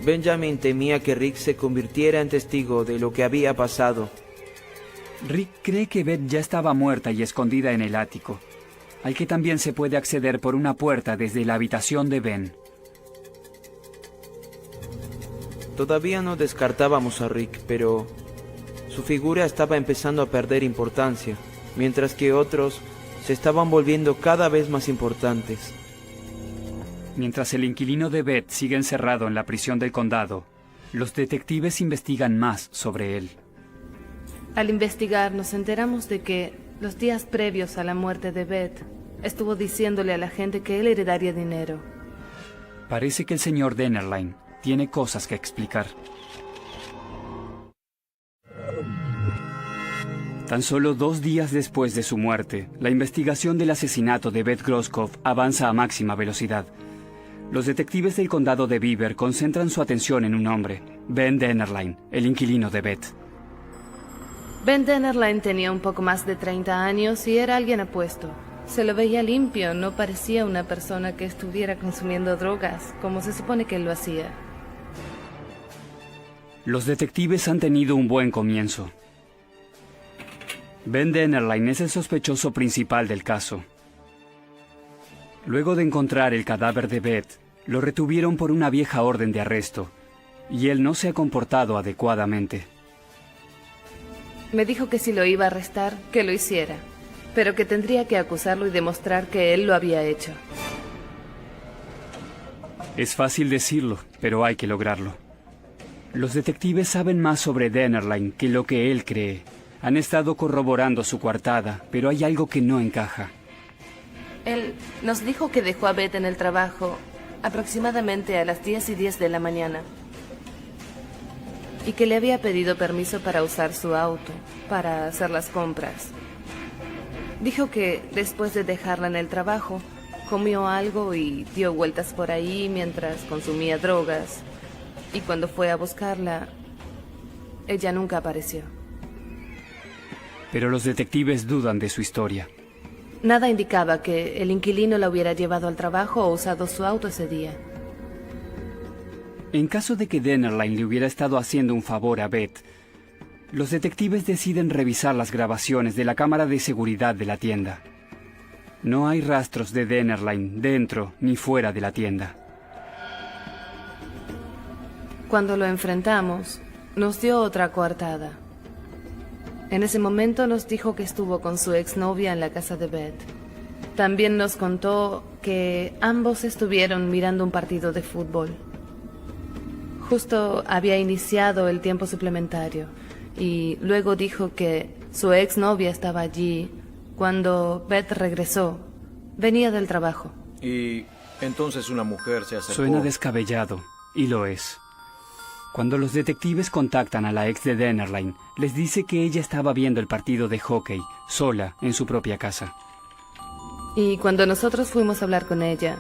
Benjamin temía que Rick se convirtiera en testigo de lo que había pasado. Rick cree que Beth ya estaba muerta y escondida en el ático, al que también se puede acceder por una puerta desde la habitación de Ben. Todavía no descartábamos a Rick, pero su figura estaba empezando a perder importancia, mientras que otros se estaban volviendo cada vez más importantes. Mientras el inquilino de Beth sigue encerrado en la prisión del condado, los detectives investigan más sobre él. Al investigar nos enteramos de que los días previos a la muerte de Beth estuvo diciéndole a la gente que él heredaría dinero. Parece que el señor Dennerlein tiene cosas que explicar. Tan solo 2 días después de su muerte, la investigación del asesinato de Beth Groskopf avanza a máxima velocidad. Los detectives del condado de Beaver concentran su atención en un hombre, Ben Dennerlein, el inquilino de Beth. Ben Dennerlein tenía un poco más de 30 años y era alguien apuesto. Se lo veía limpio, no parecía una persona que estuviera consumiendo drogas, como se supone que él lo hacía. Los detectives han tenido un buen comienzo. Ben Dennerlein es el sospechoso principal del caso. Luego de encontrar el cadáver de Beth, lo retuvieron por una vieja orden de arresto, y él no se ha comportado adecuadamente. Me dijo que si lo iba a arrestar, que lo hiciera, pero que tendría que acusarlo y demostrar que él lo había hecho. Es fácil decirlo, pero hay que lograrlo. Los detectives saben más sobre Dennerlein que lo que él cree. Han estado corroborando su coartada, pero hay algo que no encaja. Él nos dijo que dejó a Beth en el trabajo aproximadamente a las 10:10 de la mañana y que le había pedido permiso para usar su auto, para hacer las compras. Dijo que después de dejarla en el trabajo, comió algo y dio vueltas por ahí mientras consumía drogas. Y cuando fue a buscarla, ella nunca apareció. Pero los detectives dudan de su historia. Nada indicaba que el inquilino la hubiera llevado al trabajo o usado su auto ese día. En caso de que Dennerlein le hubiera estado haciendo un favor a Beth, los detectives deciden revisar las grabaciones de la cámara de seguridad de la tienda. No hay rastros de Dennerlein dentro ni fuera de la tienda. Cuando lo enfrentamos, nos dio otra coartada. En ese momento nos dijo que estuvo con su exnovia en la casa de Beth. También nos contó que ambos estuvieron mirando un partido de fútbol. Justo había iniciado el tiempo suplementario y luego dijo que su exnovia estaba allí cuando Beth regresó. Venía del trabajo. Y entonces una mujer se acercó. Suena descabellado, y lo es. Cuando los detectives contactan a la ex de Dennerlein, les dice que ella estaba viendo el partido de hockey, sola, en su propia casa. Y cuando nosotros fuimos a hablar con ella,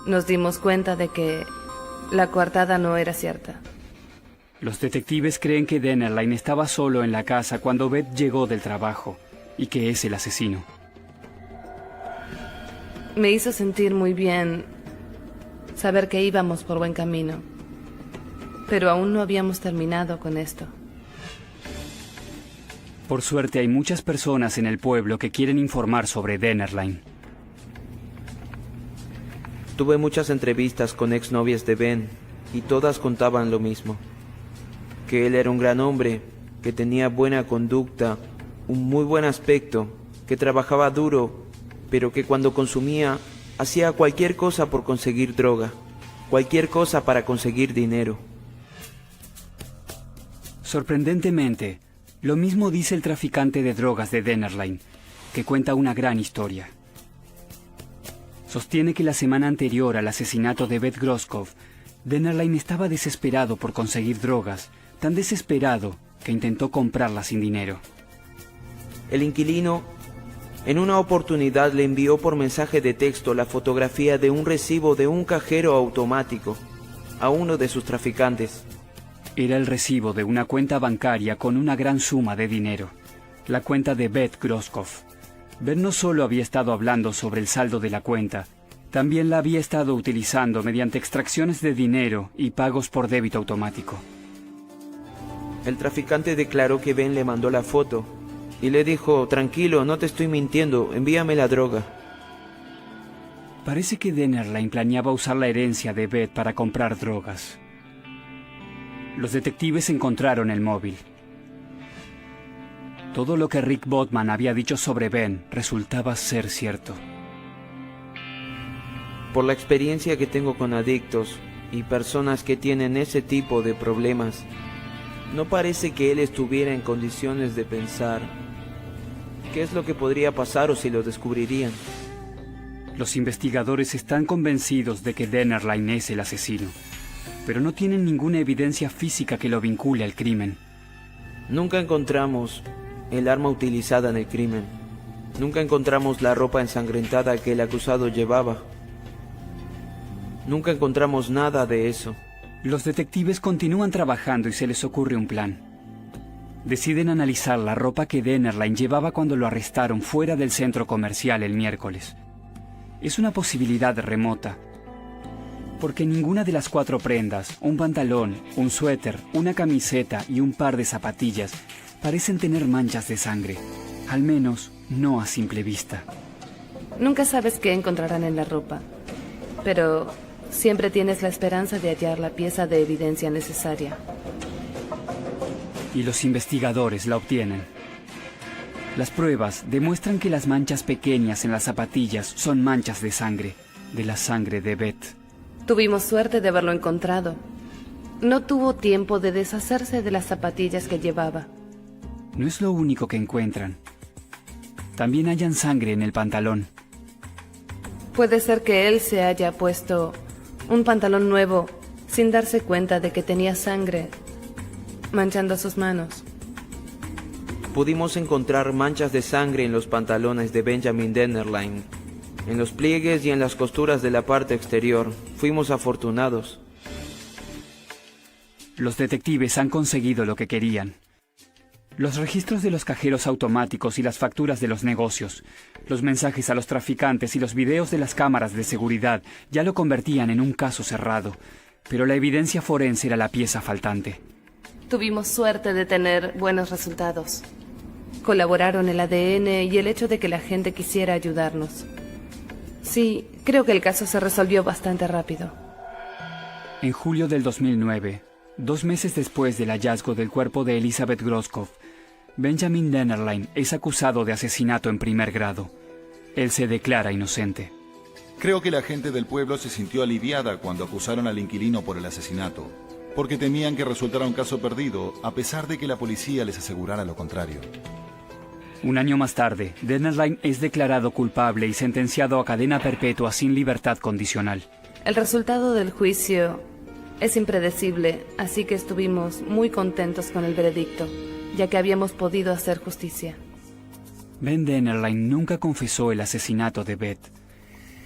nos dimos cuenta de que la coartada no era cierta. Los detectives creen que Dennerlein estaba solo en la casa cuando Beth llegó del trabajo, y que es el asesino. Me hizo sentir muy bien saber que íbamos por buen camino. Pero aún no habíamos terminado con esto. Por suerte hay muchas personas en el pueblo que quieren informar sobre Dennerlein. Tuve muchas entrevistas con exnovias de Ben y todas contaban lo mismo. Que él era un gran hombre, que tenía buena conducta, un muy buen aspecto, que trabajaba duro, pero que cuando consumía hacía cualquier cosa por conseguir droga, cualquier cosa para conseguir dinero. Sorprendentemente, lo mismo dice el traficante de drogas de Dennerlein, que cuenta una gran historia. Sostiene que la semana anterior al asesinato de Beth Groskov, Dennerlein estaba desesperado por conseguir drogas, tan desesperado que intentó comprarlas sin dinero. El inquilino, en una oportunidad, le envió por mensaje de texto la fotografía de un recibo de un cajero automático a uno de sus traficantes. Era el recibo de una cuenta bancaria con una gran suma de dinero, la cuenta de Beth Groskov. Beth no solo había estado hablando sobre el saldo de la cuenta, también la había estado utilizando mediante extracciones de dinero y pagos por débito automático. El traficante declaró que Ben le mandó la foto y le dijo: tranquilo, no te estoy mintiendo, envíame la droga. Parece que Dennerlein planeaba usar la herencia de Beth para comprar drogas. Los detectives encontraron el móvil. Todo lo que Rick Botman había dicho sobre Ben resultaba ser cierto. Por la experiencia que tengo con adictos y personas que tienen ese tipo de problemas, no parece que él estuviera en condiciones de pensar qué es lo que podría pasar o si lo descubrirían. Los investigadores están convencidos de que Dennerlein es el asesino, pero no tienen ninguna evidencia física que lo vincule al crimen. Nunca encontramos el arma utilizada en el crimen. Nunca encontramos la ropa ensangrentada que el acusado llevaba. Nunca encontramos nada de eso. Los detectives continúan trabajando y se les ocurre un plan. Deciden analizar la ropa que Dennerlein llevaba cuando lo arrestaron fuera del centro comercial el miércoles. Es una posibilidad remota, porque ninguna de las 4 prendas, un pantalón, un suéter, una camiseta y un par de zapatillas, parecen tener manchas de sangre, al menos no a simple vista. Nunca sabes qué encontrarán en la ropa, pero siempre tienes la esperanza de hallar la pieza de evidencia necesaria. Y los investigadores la obtienen. Las pruebas demuestran que las manchas pequeñas en las zapatillas son manchas de sangre, de la sangre de Beth. Tuvimos suerte de haberlo encontrado. No tuvo tiempo de deshacerse de las zapatillas que llevaba. No es lo único que encuentran. También hallan sangre en el pantalón. Puede ser que él se haya puesto un pantalón nuevo sin darse cuenta de que tenía sangre manchando sus manos. Pudimos encontrar manchas de sangre en los pantalones de Benjamin Dennerlein, en los pliegues y en las costuras de la parte exterior. Fuimos afortunados. Los detectives han conseguido lo que querían. Los registros de los cajeros automáticos y las facturas de los negocios, los mensajes a los traficantes y los videos de las cámaras de seguridad ya lo convertían en un caso cerrado, pero la evidencia forense era la pieza faltante. Tuvimos suerte de tener buenos resultados. Colaboraron el ADN y el hecho de que la gente quisiera ayudarnos. Sí, creo que el caso se resolvió bastante rápido. En julio del 2009, 2 meses después del hallazgo del cuerpo de Elizabeth Groskopf, Benjamin Dennerlein es acusado de asesinato en primer grado. Él se declara inocente. Creo que la gente del pueblo se sintió aliviada cuando acusaron al inquilino por el asesinato, porque temían que resultara un caso perdido, a pesar de que la policía les asegurara lo contrario. Un año más tarde, Dennerlein es declarado culpable y sentenciado a cadena perpetua sin libertad condicional. El resultado del juicio es impredecible, así que estuvimos muy contentos con el veredicto, ya que habíamos podido hacer justicia. Ben Dennerlein nunca confesó el asesinato de Beth.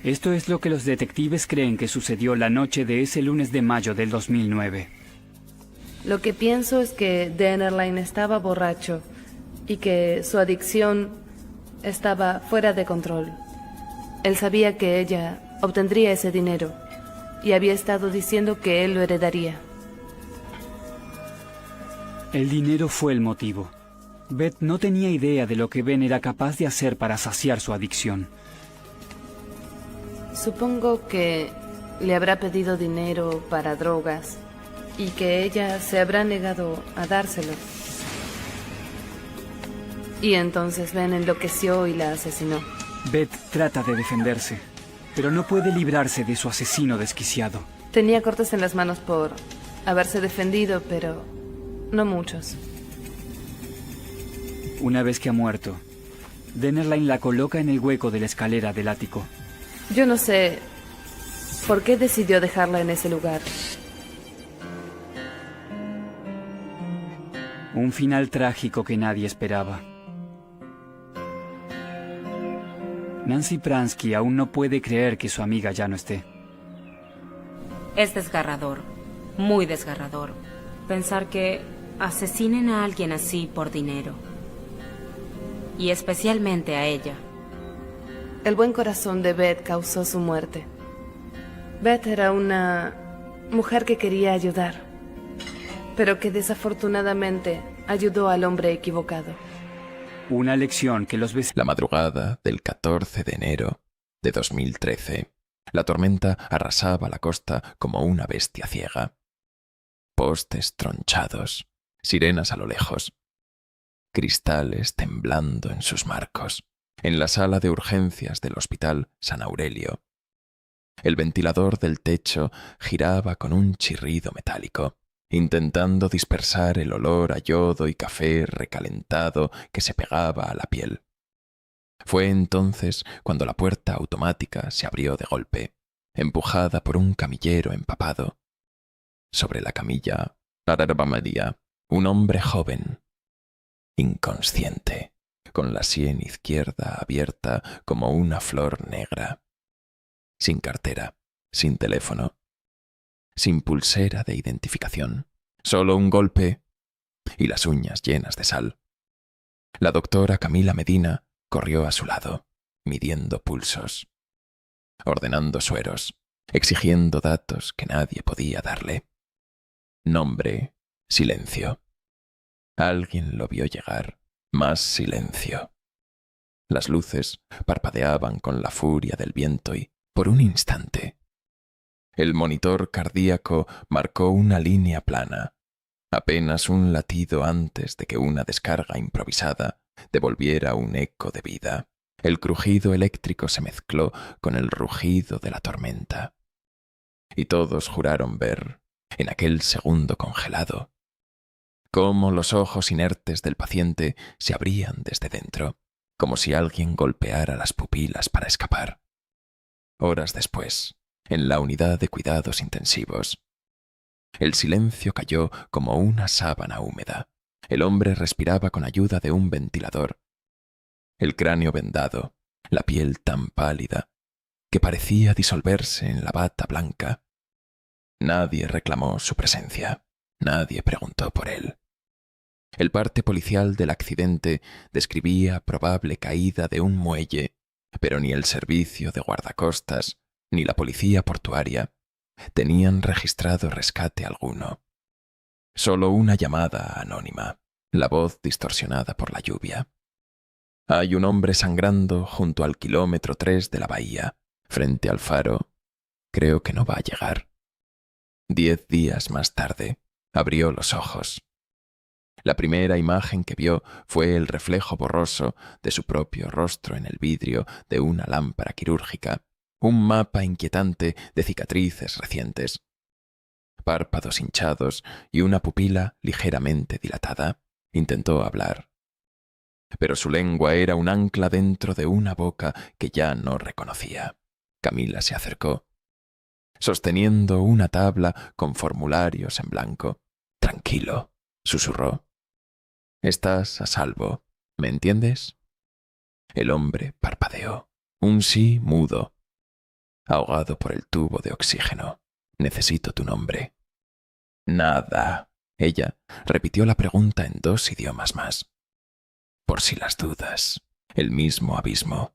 Esto es lo que los detectives creen que sucedió la noche de ese lunes de mayo del 2009. Lo que pienso es que Dennerlein estaba borracho y que su adicción estaba fuera de control. Él sabía que ella obtendría ese dinero y había estado diciendo que él lo heredaría. El dinero fue el motivo. Beth no tenía idea de lo que Ben era capaz de hacer para saciar su adicción. Supongo que le habrá pedido dinero para drogas y que ella se habrá negado a dárselo. Y entonces Ben enloqueció y la asesinó. Beth trata de defenderse, pero no puede librarse de su asesino desquiciado. Tenía cortes en las manos por haberse defendido, pero no muchos. Una vez que ha muerto, Dennerlein la coloca en el hueco de la escalera del ático. Yo no sé por qué decidió dejarla en ese lugar. Un final trágico que nadie esperaba. Nancy Pransky aún no puede creer que su amiga ya no esté. Es desgarrador, muy desgarrador, pensar que asesinen a alguien así por dinero. Y especialmente a ella. El buen corazón de Beth causó su muerte. Beth era una mujer que quería ayudar, pero que desafortunadamente ayudó al hombre equivocado. Una lección que los vecinos... La madrugada del 14 de enero de 2013, la tormenta arrasaba la costa como una bestia ciega. Postes tronchados, sirenas a lo lejos, cristales temblando en sus marcos, en la sala de urgencias del Hospital San Aurelio. El ventilador del techo giraba con un chirrido metálico, intentando dispersar el olor a yodo y café recalentado que se pegaba a la piel. Fue entonces cuando la puerta automática se abrió de golpe, empujada por un camillero empapado. Sobre la camilla, María, un hombre joven, inconsciente, con la sien izquierda abierta como una flor negra, sin cartera, sin teléfono, sin pulsera de identificación, solo un golpe y las uñas llenas de sal. La doctora Camila Medina corrió a su lado, midiendo pulsos, ordenando sueros, exigiendo datos que nadie podía darle. Nombre, silencio. Alguien lo vio llegar, más silencio. Las luces parpadeaban con la furia del viento y, por un instante, el monitor cardíaco marcó una línea plana, apenas un latido antes de que una descarga improvisada devolviera un eco de vida. El crujido eléctrico se mezcló con el rugido de la tormenta. Y todos juraron ver, en aquel segundo congelado, cómo los ojos inertes del paciente se abrían desde dentro, como si alguien golpeara las pupilas para escapar. Horas después, en la unidad de cuidados intensivos, el silencio cayó como una sábana húmeda. El hombre respiraba con ayuda de un ventilador. El cráneo vendado, la piel tan pálida, que parecía disolverse en la bata blanca. Nadie reclamó su presencia. Nadie preguntó por él. El parte policial del accidente describía probable caída de un muelle, pero ni el servicio de guardacostas ni la policía portuaria tenían registrado rescate alguno. Solo una llamada anónima, la voz distorsionada por la lluvia. Hay un hombre sangrando junto al kilómetro 3 de la bahía, frente al faro. Creo que no va a llegar. 10 días más tarde, abrió los ojos. La primera imagen que vio fue el reflejo borroso de su propio rostro en el vidrio de una lámpara quirúrgica, un mapa inquietante de cicatrices recientes, párpados hinchados y una pupila ligeramente dilatada. Intentó hablar, pero su lengua era un ancla dentro de una boca que ya no reconocía. Camila se acercó, sosteniendo una tabla con formularios en blanco. «Tranquilo», susurró. «Estás a salvo, ¿me entiendes?» El hombre parpadeó, un sí mudo. «Ahogado por el tubo de oxígeno. Necesito tu nombre». «Nada». Ella repitió la pregunta en 2 idiomas más. «Por si las dudas, el mismo abismo.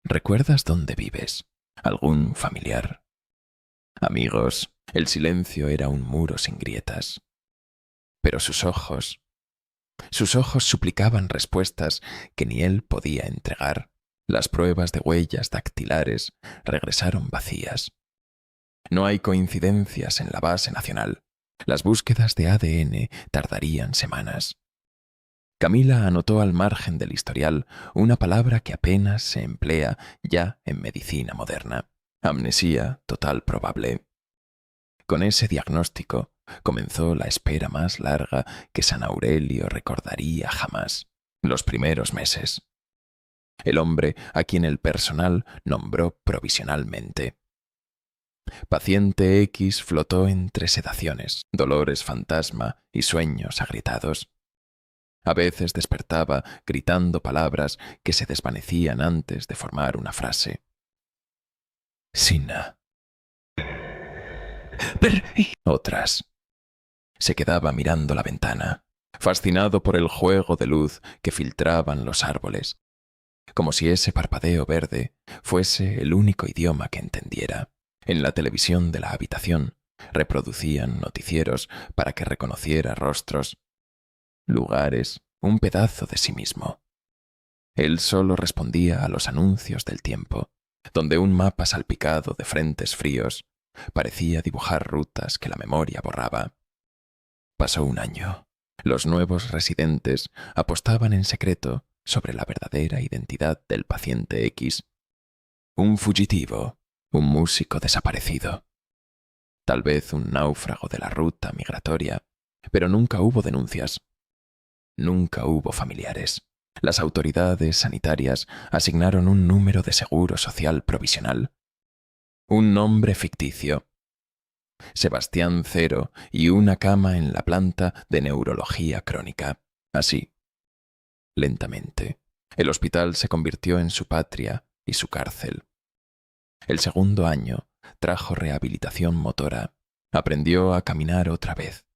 ¿Recuerdas dónde vives? ¿Algún familiar?» Amigos, el silencio era un muro sin grietas. Pero sus ojos suplicaban respuestas que ni él podía entregar. Las pruebas de huellas dactilares regresaron vacías. No hay coincidencias en la base nacional. Las búsquedas de ADN tardarían semanas. Camila anotó al margen del historial una palabra que apenas se emplea ya en medicina moderna: amnesia total probable. Con ese diagnóstico comenzó la espera más larga que San Aurelio recordaría jamás: los primeros meses. El hombre a quien el personal nombró provisionalmente. Paciente X flotó entre sedaciones, dolores fantasma y sueños agrietados. A veces despertaba gritando palabras que se desvanecían antes de formar una frase. Sina. Otras. Se quedaba mirando la ventana, fascinado por el juego de luz que filtraban los árboles, como si ese parpadeo verde fuese el único idioma que entendiera. En la televisión de la habitación reproducían noticieros para que reconociera rostros, lugares, un pedazo de sí mismo. Él solo respondía a los anuncios del tiempo, donde un mapa salpicado de frentes fríos parecía dibujar rutas que la memoria borraba. Pasó un año. Los nuevos residentes apostaban en secreto sobre la verdadera identidad del paciente X. Un fugitivo, un músico desaparecido. Tal vez un náufrago de la ruta migratoria, pero nunca hubo denuncias. Nunca hubo familiares. Las autoridades sanitarias asignaron un número de seguro social provisional. Un nombre ficticio. Sebastián Cero y una cama en la planta de neurología crónica. Así, lentamente, el hospital se convirtió en su patria y su cárcel. El segundo año trajo rehabilitación motora. Aprendió a caminar otra vez,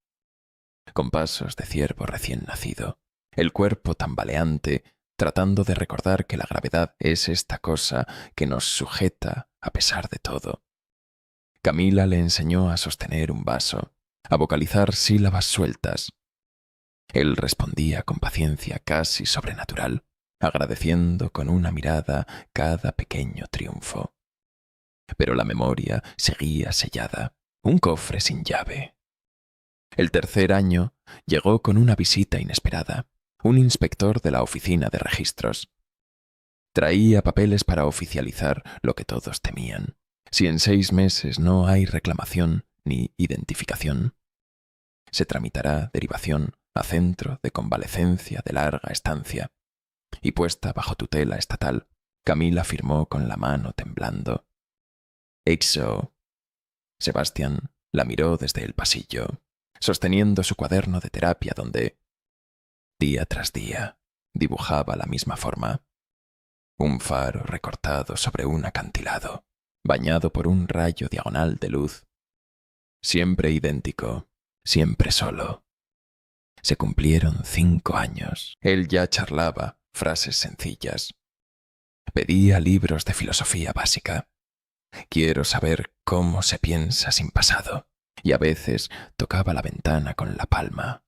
con pasos de ciervo recién nacido, el cuerpo tambaleante, tratando de recordar que la gravedad es esta cosa que nos sujeta a pesar de todo. Camila le enseñó a sostener un vaso, a vocalizar sílabas sueltas. Él respondía con paciencia casi sobrenatural, agradeciendo con una mirada cada pequeño triunfo. Pero la memoria seguía sellada, un cofre sin llave. El tercer año llegó con una visita inesperada, un inspector de la oficina de registros. Traía papeles para oficializar lo que todos temían. Si en 6 meses no hay reclamación ni identificación, se tramitará derivación a centro de convalecencia de larga estancia. Y puesta bajo tutela estatal, Camila firmó con la mano temblando. «Exo». Sebastián la miró desde el pasillo, sosteniendo su cuaderno de terapia donde, día tras día, dibujaba la misma forma. Un faro recortado sobre un acantilado, bañado por un rayo diagonal de luz. Siempre idéntico, siempre solo. Se cumplieron 5 años. Él ya charlaba frases sencillas. Pedía libros de filosofía básica. Quiero saber cómo se piensa sin pasado. Y a veces tocaba la ventana con la palma,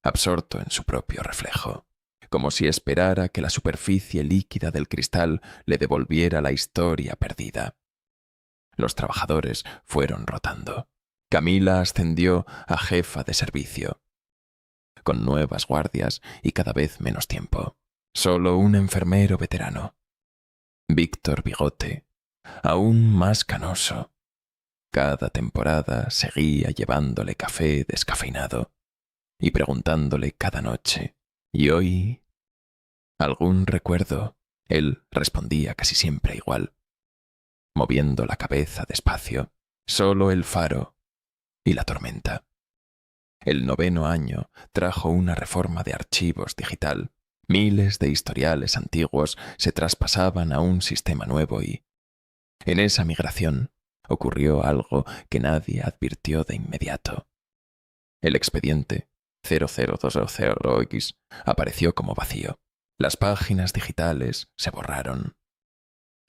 absorto en su propio reflejo, como si esperara que la superficie líquida del cristal le devolviera la historia perdida. Los trabajadores fueron rotando. Camila ascendió a jefa de servicio, con nuevas guardias y cada vez menos tiempo. Solo un enfermero veterano, Víctor Bigote, aún más canoso. Cada temporada seguía llevándole café descafeinado y preguntándole cada noche, ¿y hoy? ¿Algún recuerdo? Él respondía casi siempre igual, moviendo la cabeza despacio. Solo el faro y la tormenta. El 9º año trajo una reforma de archivos digital. Miles de historiales antiguos se traspasaban a un sistema nuevo y, en esa migración, ocurrió algo que nadie advirtió de inmediato. El expediente 00200X apareció como vacío. Las páginas digitales se borraron.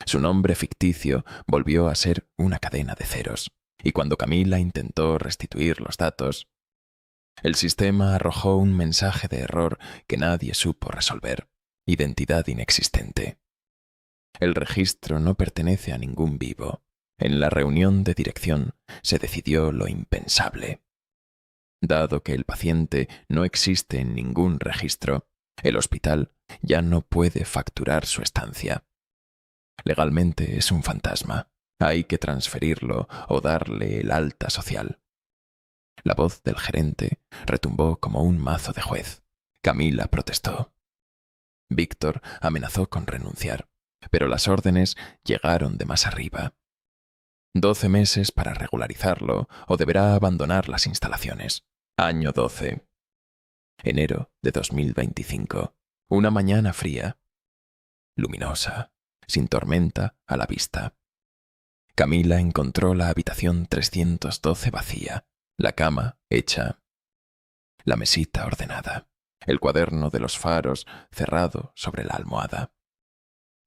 Su nombre ficticio volvió a ser una cadena de ceros, y cuando Camila intentó restituir los datos, el sistema arrojó un mensaje de error que nadie supo resolver. Identidad inexistente. El registro no pertenece a ningún vivo. En la reunión de dirección se decidió lo impensable. Dado que el paciente no existe en ningún registro, el hospital ya no puede facturar su estancia. Legalmente es un fantasma. Hay que transferirlo o darle el alta social. La voz del gerente retumbó como un mazo de juez. Camila protestó. Víctor amenazó con renunciar, pero las órdenes llegaron de más arriba. 12 meses para regularizarlo o deberá abandonar las instalaciones. Año 12. Enero de 2025. Una mañana fría, luminosa, sin tormenta a la vista. Camila encontró la habitación 312 vacía, la cama hecha, la mesita ordenada, el cuaderno de los faros cerrado sobre la almohada.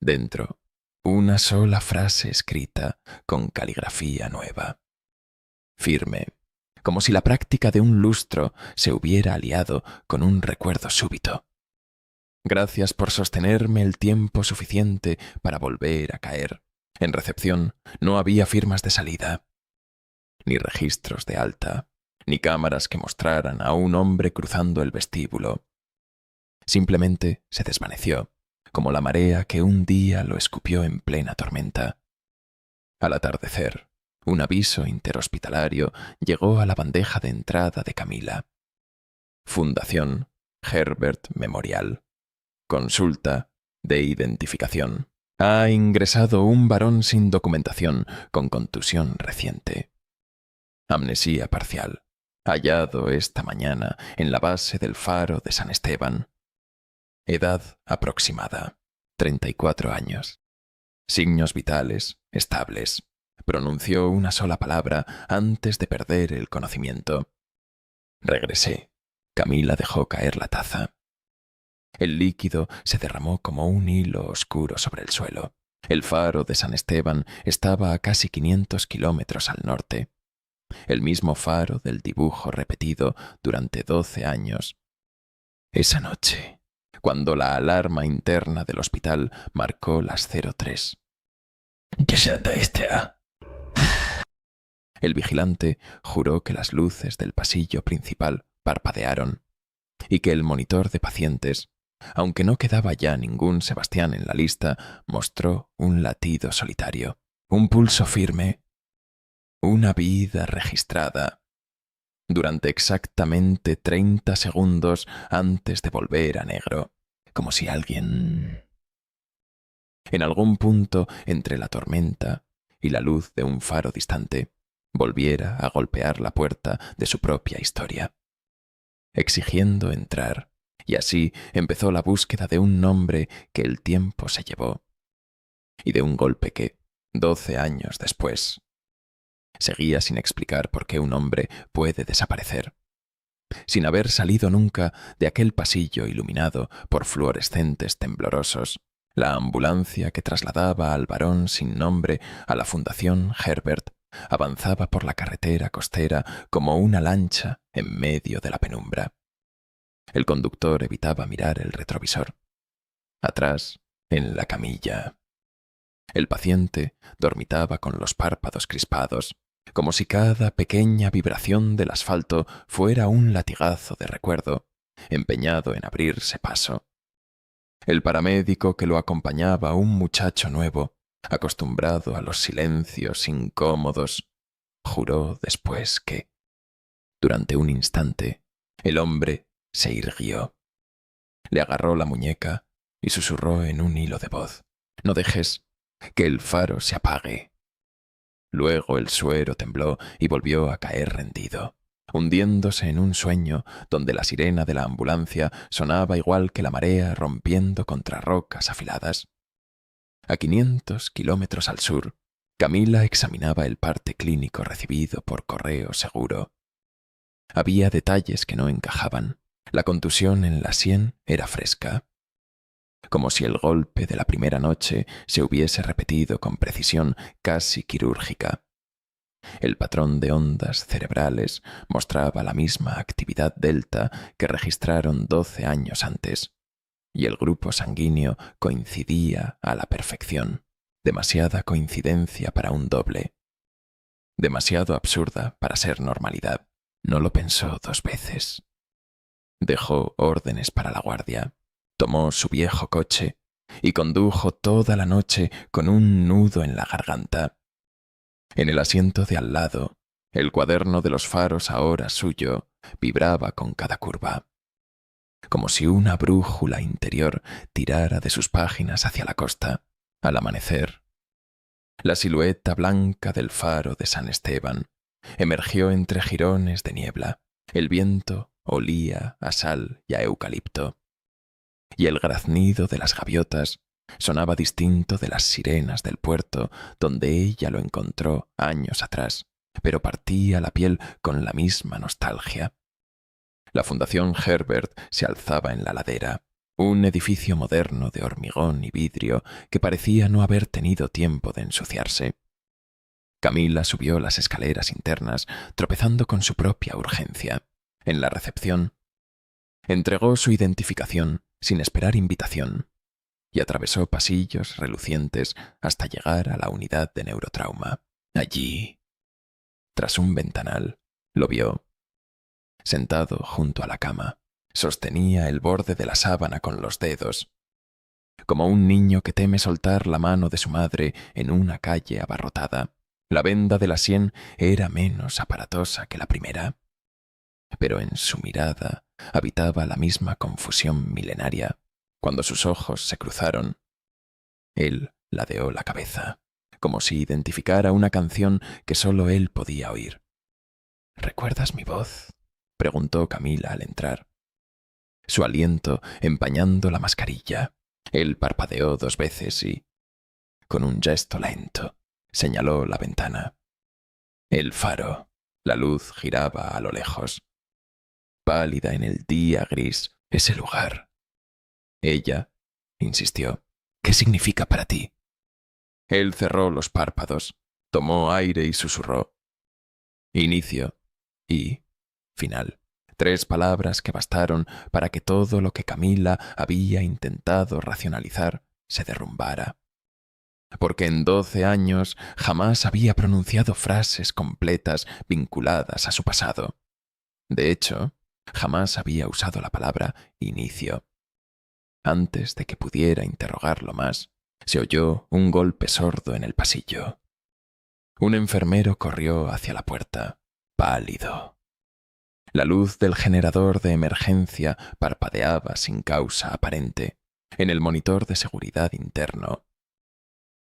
Dentro, una sola frase escrita con caligrafía nueva. Firme, como si la práctica de un lustro se hubiera aliado con un recuerdo súbito. Gracias por sostenerme el tiempo suficiente para volver a caer. En recepción no había firmas de salida, ni registros de alta, ni cámaras que mostraran a un hombre cruzando el vestíbulo. Simplemente se desvaneció, como la marea que un día lo escupió en plena tormenta. Al atardecer, un aviso interhospitalario llegó a la bandeja de entrada de Camila. Fundación Herbert Memorial. Consulta de identificación. Ha ingresado un varón sin documentación con contusión reciente. Amnesia parcial. Hallado esta mañana en la base del faro de San Esteban. Edad aproximada, 34 años. Signos vitales, estables. Pronunció una sola palabra antes de perder el conocimiento. Regresé. Camila dejó caer la taza. El líquido se derramó como un hilo oscuro sobre el suelo. El faro de San Esteban estaba a casi 500 kilómetros al norte. El mismo faro del dibujo repetido durante 12 años. Esa noche, cuando la alarma interna del hospital marcó las 03. El vigilante juró que las luces del pasillo principal parpadearon y que el monitor de pacientes, aunque no quedaba ya ningún Sebastián en la lista, mostró un latido solitario, un pulso firme, una vida registrada, durante exactamente 30 segundos antes de volver a negro, como si alguien, en algún punto entre la tormenta y la luz de un faro distante, volviera a golpear la puerta de su propia historia, exigiendo entrar. Y así empezó la búsqueda de un nombre que el tiempo se llevó, y de un golpe que, 12 años después, seguía sin explicar por qué un hombre puede desaparecer. Sin haber salido nunca de aquel pasillo iluminado por fluorescentes temblorosos, la ambulancia que trasladaba al varón sin nombre a la Fundación Herbert avanzaba por la carretera costera como una lancha en medio de la penumbra. El conductor evitaba mirar el retrovisor. Atrás, en la camilla, el paciente dormitaba con los párpados crispados, como si cada pequeña vibración del asfalto fuera un latigazo de recuerdo, empeñado en abrirse paso. El paramédico que lo acompañaba, un muchacho nuevo, acostumbrado a los silencios incómodos, juró después que, durante un instante, el hombre se irguió. Le agarró la muñeca y susurró en un hilo de voz: «No dejes que el faro se apague». Luego el suero tembló y volvió a caer rendido, hundiéndose en un sueño donde la sirena de la ambulancia sonaba igual que la marea rompiendo contra rocas afiladas. A 500 kilómetros al sur, Camila examinaba el parte clínico recibido por correo seguro. Había detalles que no encajaban. La contusión en la sien era fresca, como si el golpe de la primera noche se hubiese repetido con precisión casi quirúrgica. El patrón de ondas cerebrales mostraba la misma actividad delta que registraron 12 años antes, y el grupo sanguíneo coincidía a la perfección. Demasiada coincidencia para un doble. Demasiado absurda para ser normalidad. No lo pensó 2 veces. Dejó órdenes para la guardia, tomó su viejo coche y condujo toda la noche con un nudo en la garganta. En el asiento de al lado, el cuaderno de los faros, ahora suyo, vibraba con cada curva, como si una brújula interior tirara de sus páginas hacia la costa. Al amanecer, la silueta blanca del faro de San Esteban emergió entre jirones de niebla. El viento olía a sal y a eucalipto, y el graznido de las gaviotas sonaba distinto de las sirenas del puerto donde ella lo encontró años atrás, pero partía la piel con la misma nostalgia. La Fundación Herbert se alzaba en la ladera, un edificio moderno de hormigón y vidrio que parecía no haber tenido tiempo de ensuciarse. Camila subió las escaleras internas, tropezando con su propia urgencia. En la recepción, entregó su identificación sin esperar invitación y atravesó pasillos relucientes hasta llegar a la unidad de neurotrauma. Allí, tras un ventanal, lo vio. Sentado junto a la cama, sostenía el borde de la sábana con los dedos, como un niño que teme soltar la mano de su madre en una calle abarrotada. La venda de la sien era menos aparatosa que la primera, pero en su mirada habitaba la misma confusión milenaria. Cuando sus ojos se cruzaron, él ladeó la cabeza, como si identificara una canción que solo él podía oír. «¿Recuerdas mi voz?», preguntó Camila al entrar, su aliento empañando la mascarilla. Él parpadeó 2 veces y, con un gesto lento, señaló la ventana. El faro, la luz giraba a lo lejos, pálida en el día gris, ese lugar. Ella insistió: «¿Qué significa para ti?». Él cerró los párpados, tomó aire y susurró: «Inicio» y «final». 3 palabras que bastaron para que todo lo que Camila había intentado racionalizar se derrumbara. Porque en 12 años jamás había pronunciado frases completas vinculadas a su pasado. De hecho, jamás había usado la palabra inicio. Antes de que pudiera interrogarlo más, se oyó un golpe sordo en el pasillo. Un enfermero corrió hacia la puerta, pálido. La luz del generador de emergencia parpadeaba sin causa aparente en el monitor de seguridad interno.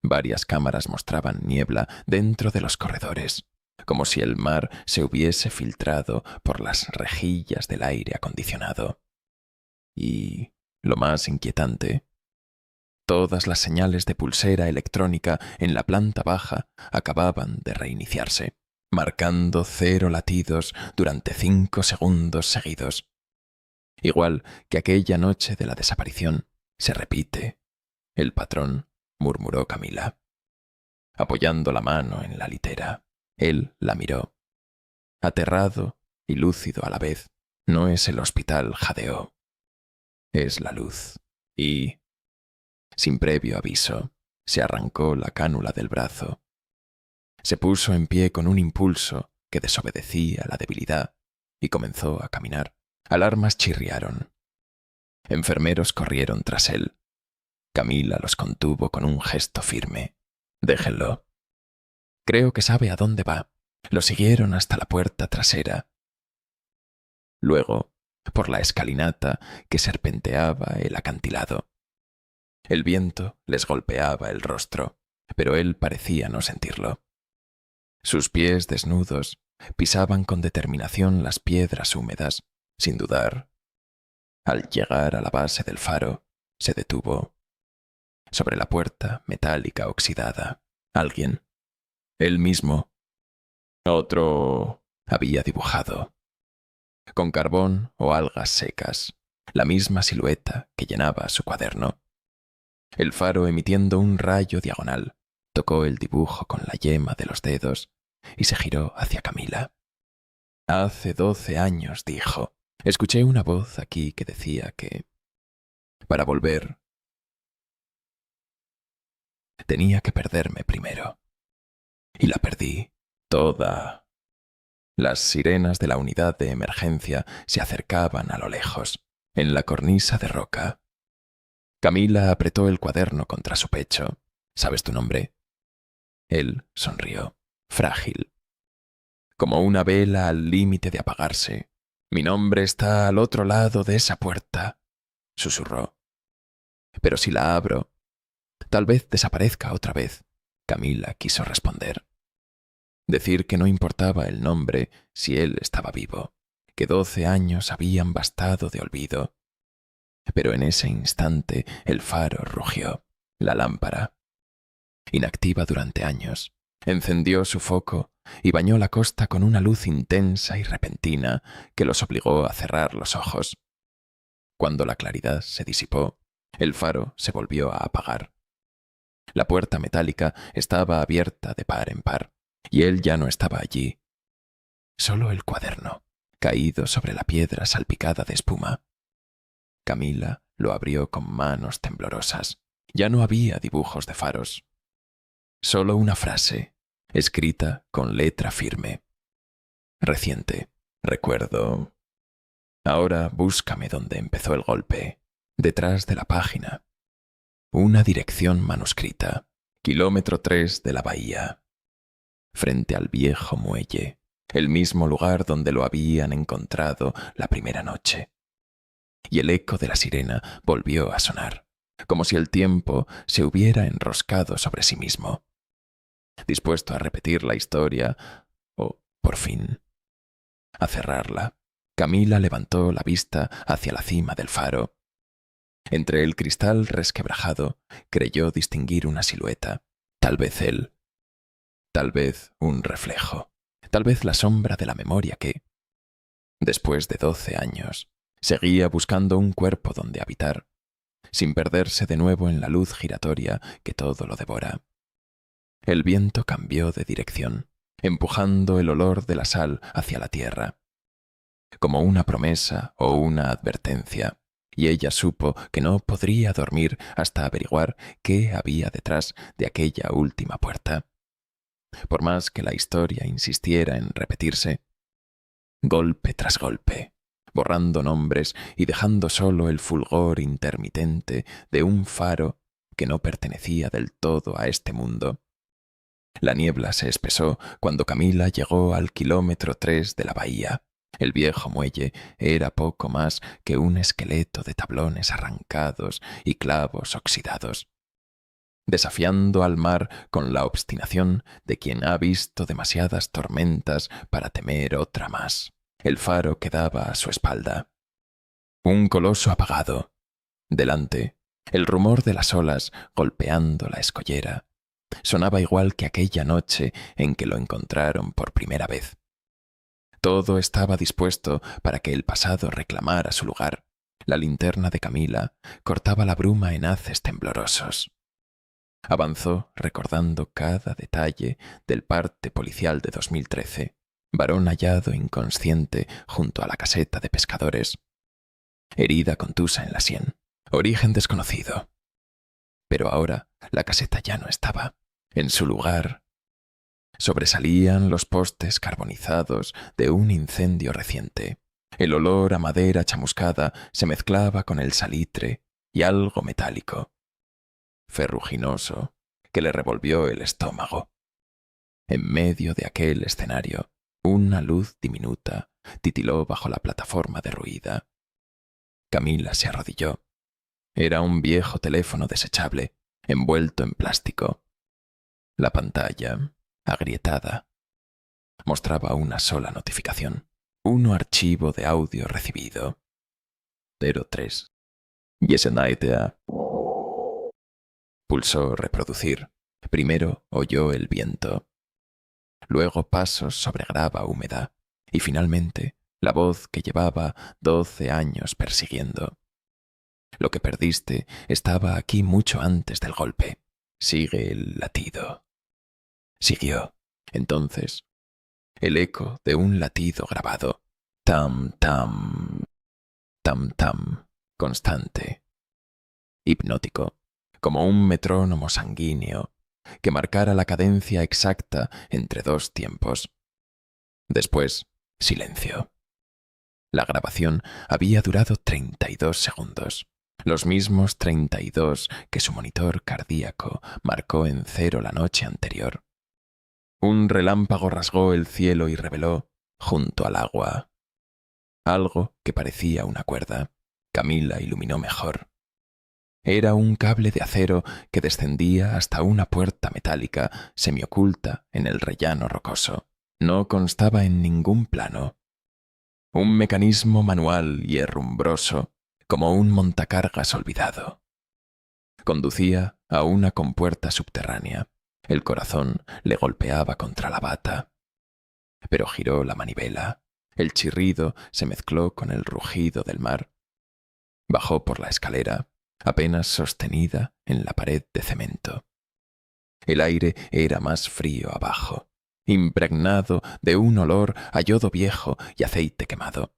Varias cámaras mostraban niebla dentro de los corredores, como si el mar se hubiese filtrado por las rejillas del aire acondicionado. Y, lo más inquietante, todas las señales de pulsera electrónica en la planta baja acababan de reiniciarse. marcando 0 latidos durante 5 segundos seguidos. Igual que aquella noche de la desaparición, se repite. El patrón, murmuró Camila. Apoyando la mano en la litera, él la miró. Aterrado y lúcido a la vez, no es el hospital, jadeó. Es la luz. Y, sin previo aviso, se arrancó la cánula del brazo. Se puso en pie con un impulso que desobedecía la debilidad y comenzó a caminar. Alarmas chirriaron. Enfermeros corrieron tras él. Camila los contuvo con un gesto firme. Déjenlo. Creo que sabe a dónde va. Lo siguieron hasta la puerta trasera. Luego, por la escalinata que serpenteaba el acantilado. El viento les golpeaba el rostro, pero él parecía no sentirlo. Sus pies desnudos pisaban con determinación las piedras húmedas, sin dudar. Al llegar a la base del faro, se detuvo. Sobre la puerta metálica oxidada, alguien, él mismo, otro, había dibujado. Con carbón o algas secas, la misma silueta que llenaba su cuaderno. El faro, emitiendo un rayo diagonal, tocó el dibujo con la yema de los dedos y se giró hacia Camila. Hace 12 años, dijo, escuché una voz aquí que decía que, para volver, tenía que perderme primero. Y la perdí toda. Las sirenas de la unidad de emergencia se acercaban a lo lejos, en la cornisa de roca. Camila apretó el cuaderno contra su pecho. ¿Sabes tu nombre? Él sonrió, frágil, como una vela al límite de apagarse. Mi nombre está al otro lado de esa puerta, susurró. Pero si la abro, tal vez desaparezca otra vez. Camila quiso responder. Decir que no importaba el nombre si él estaba vivo, que 12 años habían bastado de olvido. Pero en ese instante el faro rugió. La lámpara, inactiva durante años, encendió su foco y bañó la costa con una luz intensa y repentina que los obligó a cerrar los ojos. Cuando la claridad se disipó, el faro se volvió a apagar. La puerta metálica estaba abierta de par en par, y él ya no estaba allí. Solo el cuaderno, caído sobre la piedra salpicada de espuma. Camila lo abrió con manos temblorosas. Ya no había dibujos de faros. Solo una frase, escrita con letra firme. Reciente, recuerdo. Ahora búscame donde empezó el golpe, detrás de la página. Una dirección manuscrita, kilómetro 3 de la bahía. Frente al viejo muelle, el mismo lugar donde lo habían encontrado la primera noche. Y el eco de la sirena volvió a sonar, como si el tiempo se hubiera enroscado sobre sí mismo. Dispuesto a repetir la historia, o, por fin, a cerrarla, Camila levantó la vista hacia la cima del faro. Entre el cristal resquebrajado, creyó distinguir una silueta. Tal vez él, tal vez un reflejo, tal vez la sombra de la memoria que, después de 12 años, seguía buscando un cuerpo donde habitar, sin perderse de nuevo en la luz giratoria que todo lo devora. El viento cambió de dirección, empujando el olor de la sal hacia la tierra, como una promesa o una advertencia, y ella supo que no podría dormir hasta averiguar qué había detrás de aquella última puerta. Por más que la historia insistiera en repetirse, golpe tras golpe, borrando nombres y dejando solo el fulgor intermitente de un faro que no pertenecía del todo a este mundo. La niebla se espesó cuando Camila llegó al kilómetro 3 de la bahía. El viejo muelle era poco más que un esqueleto de tablones arrancados y clavos oxidados. Desafiando al mar con la obstinación de quien ha visto demasiadas tormentas para temer otra más. El faro quedaba a su espalda. Un coloso apagado. Delante, el rumor de las olas golpeando la escollera sonaba igual que aquella noche en que lo encontraron por primera vez. Todo estaba dispuesto para que el pasado reclamara su lugar. La linterna de Camila cortaba la bruma en haces temblorosos. Avanzó recordando cada detalle del parte policial de 2013. Varón hallado inconsciente junto a la caseta de pescadores. Herida contusa en la sien. Origen desconocido. Pero ahora la caseta ya no estaba. En su lugar sobresalían los postes carbonizados de un incendio reciente. El olor a madera chamuscada se mezclaba con el salitre y algo metálico, ferruginoso, que le revolvió el estómago. En medio de aquel escenario, una luz diminuta titiló bajo la plataforma derruida. Camila se arrodilló. Era un viejo teléfono desechable, envuelto en plástico. La pantalla, agrietada, mostraba una sola notificación. Un archivo de audio recibido. 03. Yesenaidea. Pulsó reproducir. Primero oyó el viento. Luego pasos sobre grava húmeda. Y finalmente la voz que llevaba 12 años persiguiendo. Lo que perdiste estaba aquí mucho antes del golpe. Sigue el latido. Siguió. Entonces, el eco de un latido grabado. Tam, tam, tam, tam, constante. Hipnótico, como un metrónomo sanguíneo que marcara la cadencia exacta entre dos tiempos. Después, silencio. La grabación había durado 32 segundos. Los mismos 32 que su monitor cardíaco marcó en 0 la noche anterior. Un relámpago rasgó el cielo y reveló, junto al agua, algo que parecía una cuerda. Camila iluminó mejor. Era un cable de acero que descendía hasta una puerta metálica semioculta en el rellano rocoso. No constaba en ningún plano. Un mecanismo manual y herrumbroso, como un montacargas olvidado. Conducía a una compuerta subterránea. El corazón le golpeaba contra la bata. Pero giró la manivela. El chirrido se mezcló con el rugido del mar. Bajó por la escalera, apenas sostenida en la pared de cemento. El aire era más frío abajo, impregnado de un olor a yodo viejo y aceite quemado.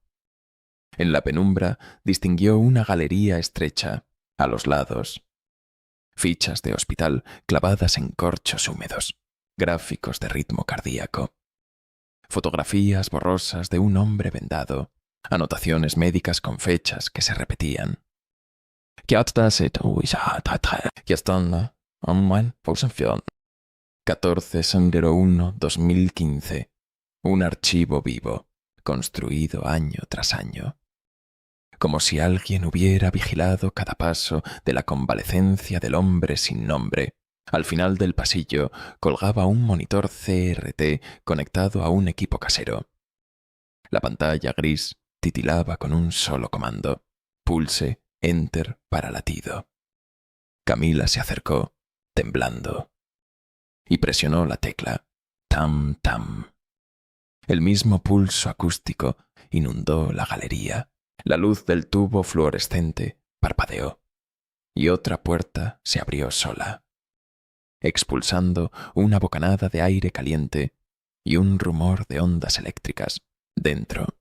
En la penumbra distinguió una galería estrecha, a los lados. Fichas de hospital clavadas en corchos húmedos, gráficos de ritmo cardíaco. Fotografías borrosas de un hombre vendado, anotaciones médicas con fechas que se repetían. 14/01/2015. Un archivo vivo, construido año tras año. Como si alguien hubiera vigilado cada paso de la convalecencia del hombre sin nombre. Al final del pasillo colgaba un monitor CRT conectado a un equipo casero. La pantalla gris titilaba con un solo comando. Pulse Enter para latido. Camila se acercó, temblando, y presionó la tecla. Tam, tam. El mismo pulso acústico inundó la galería. La luz del tubo fluorescente parpadeó, y otra puerta se abrió sola, expulsando una bocanada de aire caliente y un rumor de ondas eléctricas dentro.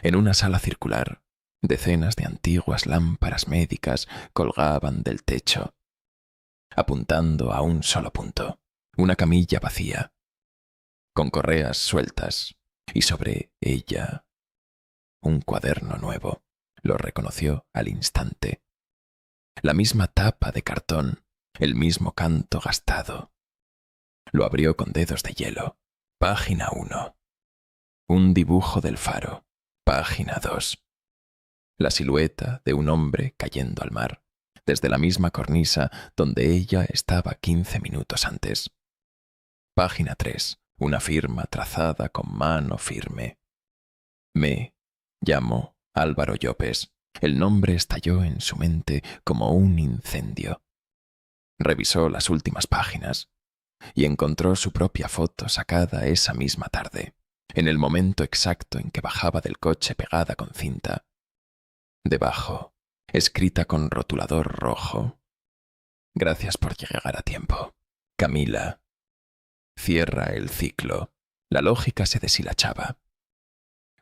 En una sala circular, decenas de antiguas lámparas médicas colgaban del techo, apuntando a un solo punto, una camilla vacía, con correas sueltas, y sobre ella un cuaderno nuevo. Lo reconoció al instante. La misma tapa de cartón, el mismo canto gastado. Lo abrió con dedos de hielo. Página 1. Un dibujo del faro. Página 2. La silueta de un hombre cayendo al mar, desde la misma cornisa donde ella estaba 15 minutos antes. Página 3. Una firma trazada con mano firme. Me llamo Álvaro Llopes. El nombre estalló en su mente como un incendio. Revisó las últimas páginas y encontró su propia foto sacada esa misma tarde, en el momento exacto en que bajaba del coche pegada con cinta. Debajo, escrita con rotulador rojo: «Gracias por llegar a tiempo. Camila». Cierra el ciclo. La lógica se deshilachaba.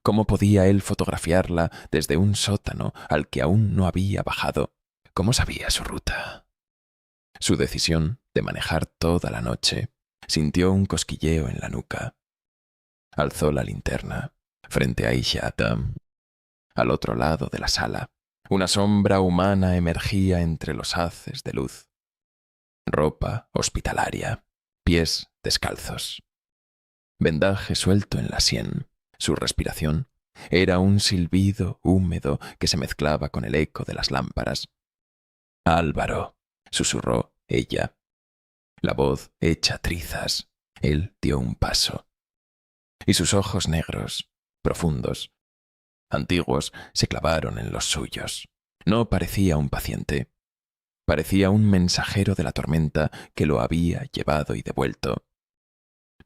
¿Cómo podía él fotografiarla desde un sótano al que aún no había bajado? ¿Cómo sabía su ruta? Su decisión de manejar toda la noche sintió un cosquilleo en la nuca. Alzó la linterna frente a Aisha Adam. Al otro lado de la sala, una sombra humana emergía entre los haces de luz. Ropa hospitalaria, pies descalzos. Vendaje suelto en la sien. Su respiración era un silbido húmedo que se mezclaba con el eco de las lámparas. «Álvaro», susurró ella. La voz hecha trizas. Él dio un paso. Y sus ojos negros, profundos, antiguos, se clavaron en los suyos. No parecía un paciente. Parecía un mensajero de la tormenta que lo había llevado y devuelto.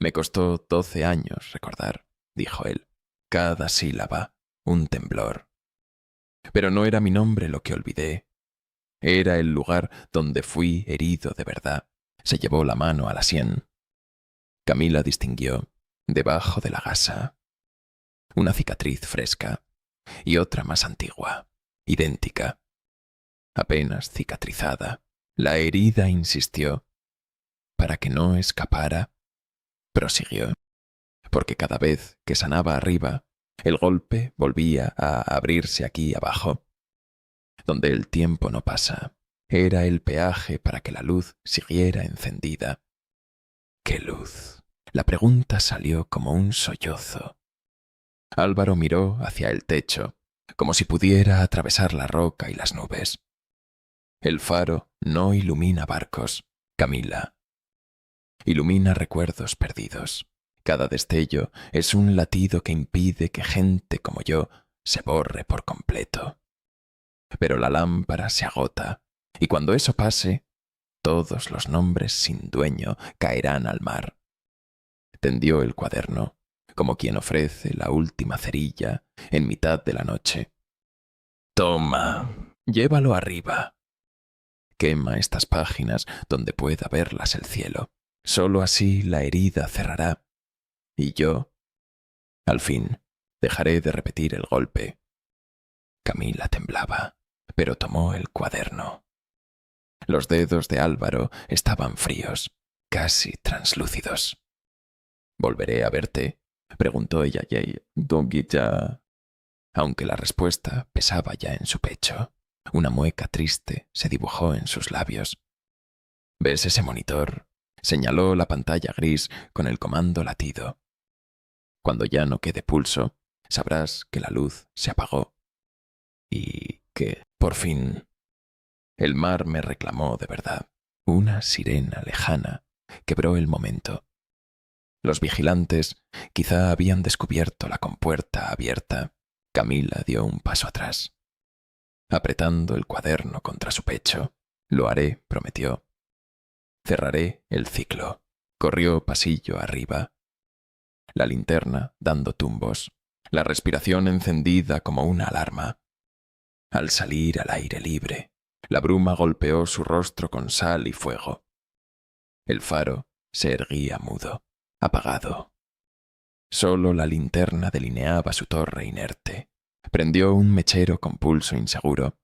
«Me costó 12 años recordar», dijo él. «Cada sílaba, un temblor. Pero no era mi nombre lo que olvidé. Era el lugar donde fui herido de verdad». Se llevó la mano a la sien. Camila distinguió, debajo de la gasa, una cicatriz fresca y otra más antigua, idéntica. Apenas cicatrizada, la herida insistió. Para que no escapara, prosiguió, porque cada vez que sanaba arriba, el golpe volvía a abrirse aquí abajo, donde el tiempo no pasa. Era el peaje para que la luz siguiera encendida. ¿Qué luz? La pregunta salió como un sollozo. Álvaro miró hacia el techo, como si pudiera atravesar la roca y las nubes. El faro no ilumina barcos, Camila. Ilumina recuerdos perdidos. Cada destello es un latido que impide que gente como yo se borre por completo. Pero la lámpara se agota. Y cuando eso pase, todos los nombres sin dueño caerán al mar. Tendió el cuaderno, como quien ofrece la última cerilla en mitad de la noche. «Toma, llévalo arriba. Quema estas páginas donde pueda verlas el cielo. Solo así la herida cerrará. Y yo, al fin, dejaré de repetir el golpe». Camila temblaba, pero tomó el cuaderno. Los dedos de Álvaro estaban fríos, casi translúcidos. «¿Volveré a verte?», preguntó ella ya, aunque la respuesta pesaba ya en su pecho. Una mueca triste se dibujó en sus labios. «¿Ves ese monitor?», señaló la pantalla gris con el comando latido. «Cuando ya no quede pulso, sabrás que la luz se apagó. Y que, por fin, el mar me reclamó de verdad». Una sirena lejana quebró el momento. Los vigilantes quizá habían descubierto la compuerta abierta. Camila dio un paso atrás. Apretando el cuaderno contra su pecho. «Lo haré», prometió. «Cerraré el ciclo». Corrió pasillo arriba. La linterna dando tumbos. La respiración encendida como una alarma. Al salir al aire libre, la bruma golpeó su rostro con sal y fuego. El faro se erguía mudo, apagado. Solo la linterna delineaba su torre inerte. Prendió un mechero con pulso inseguro.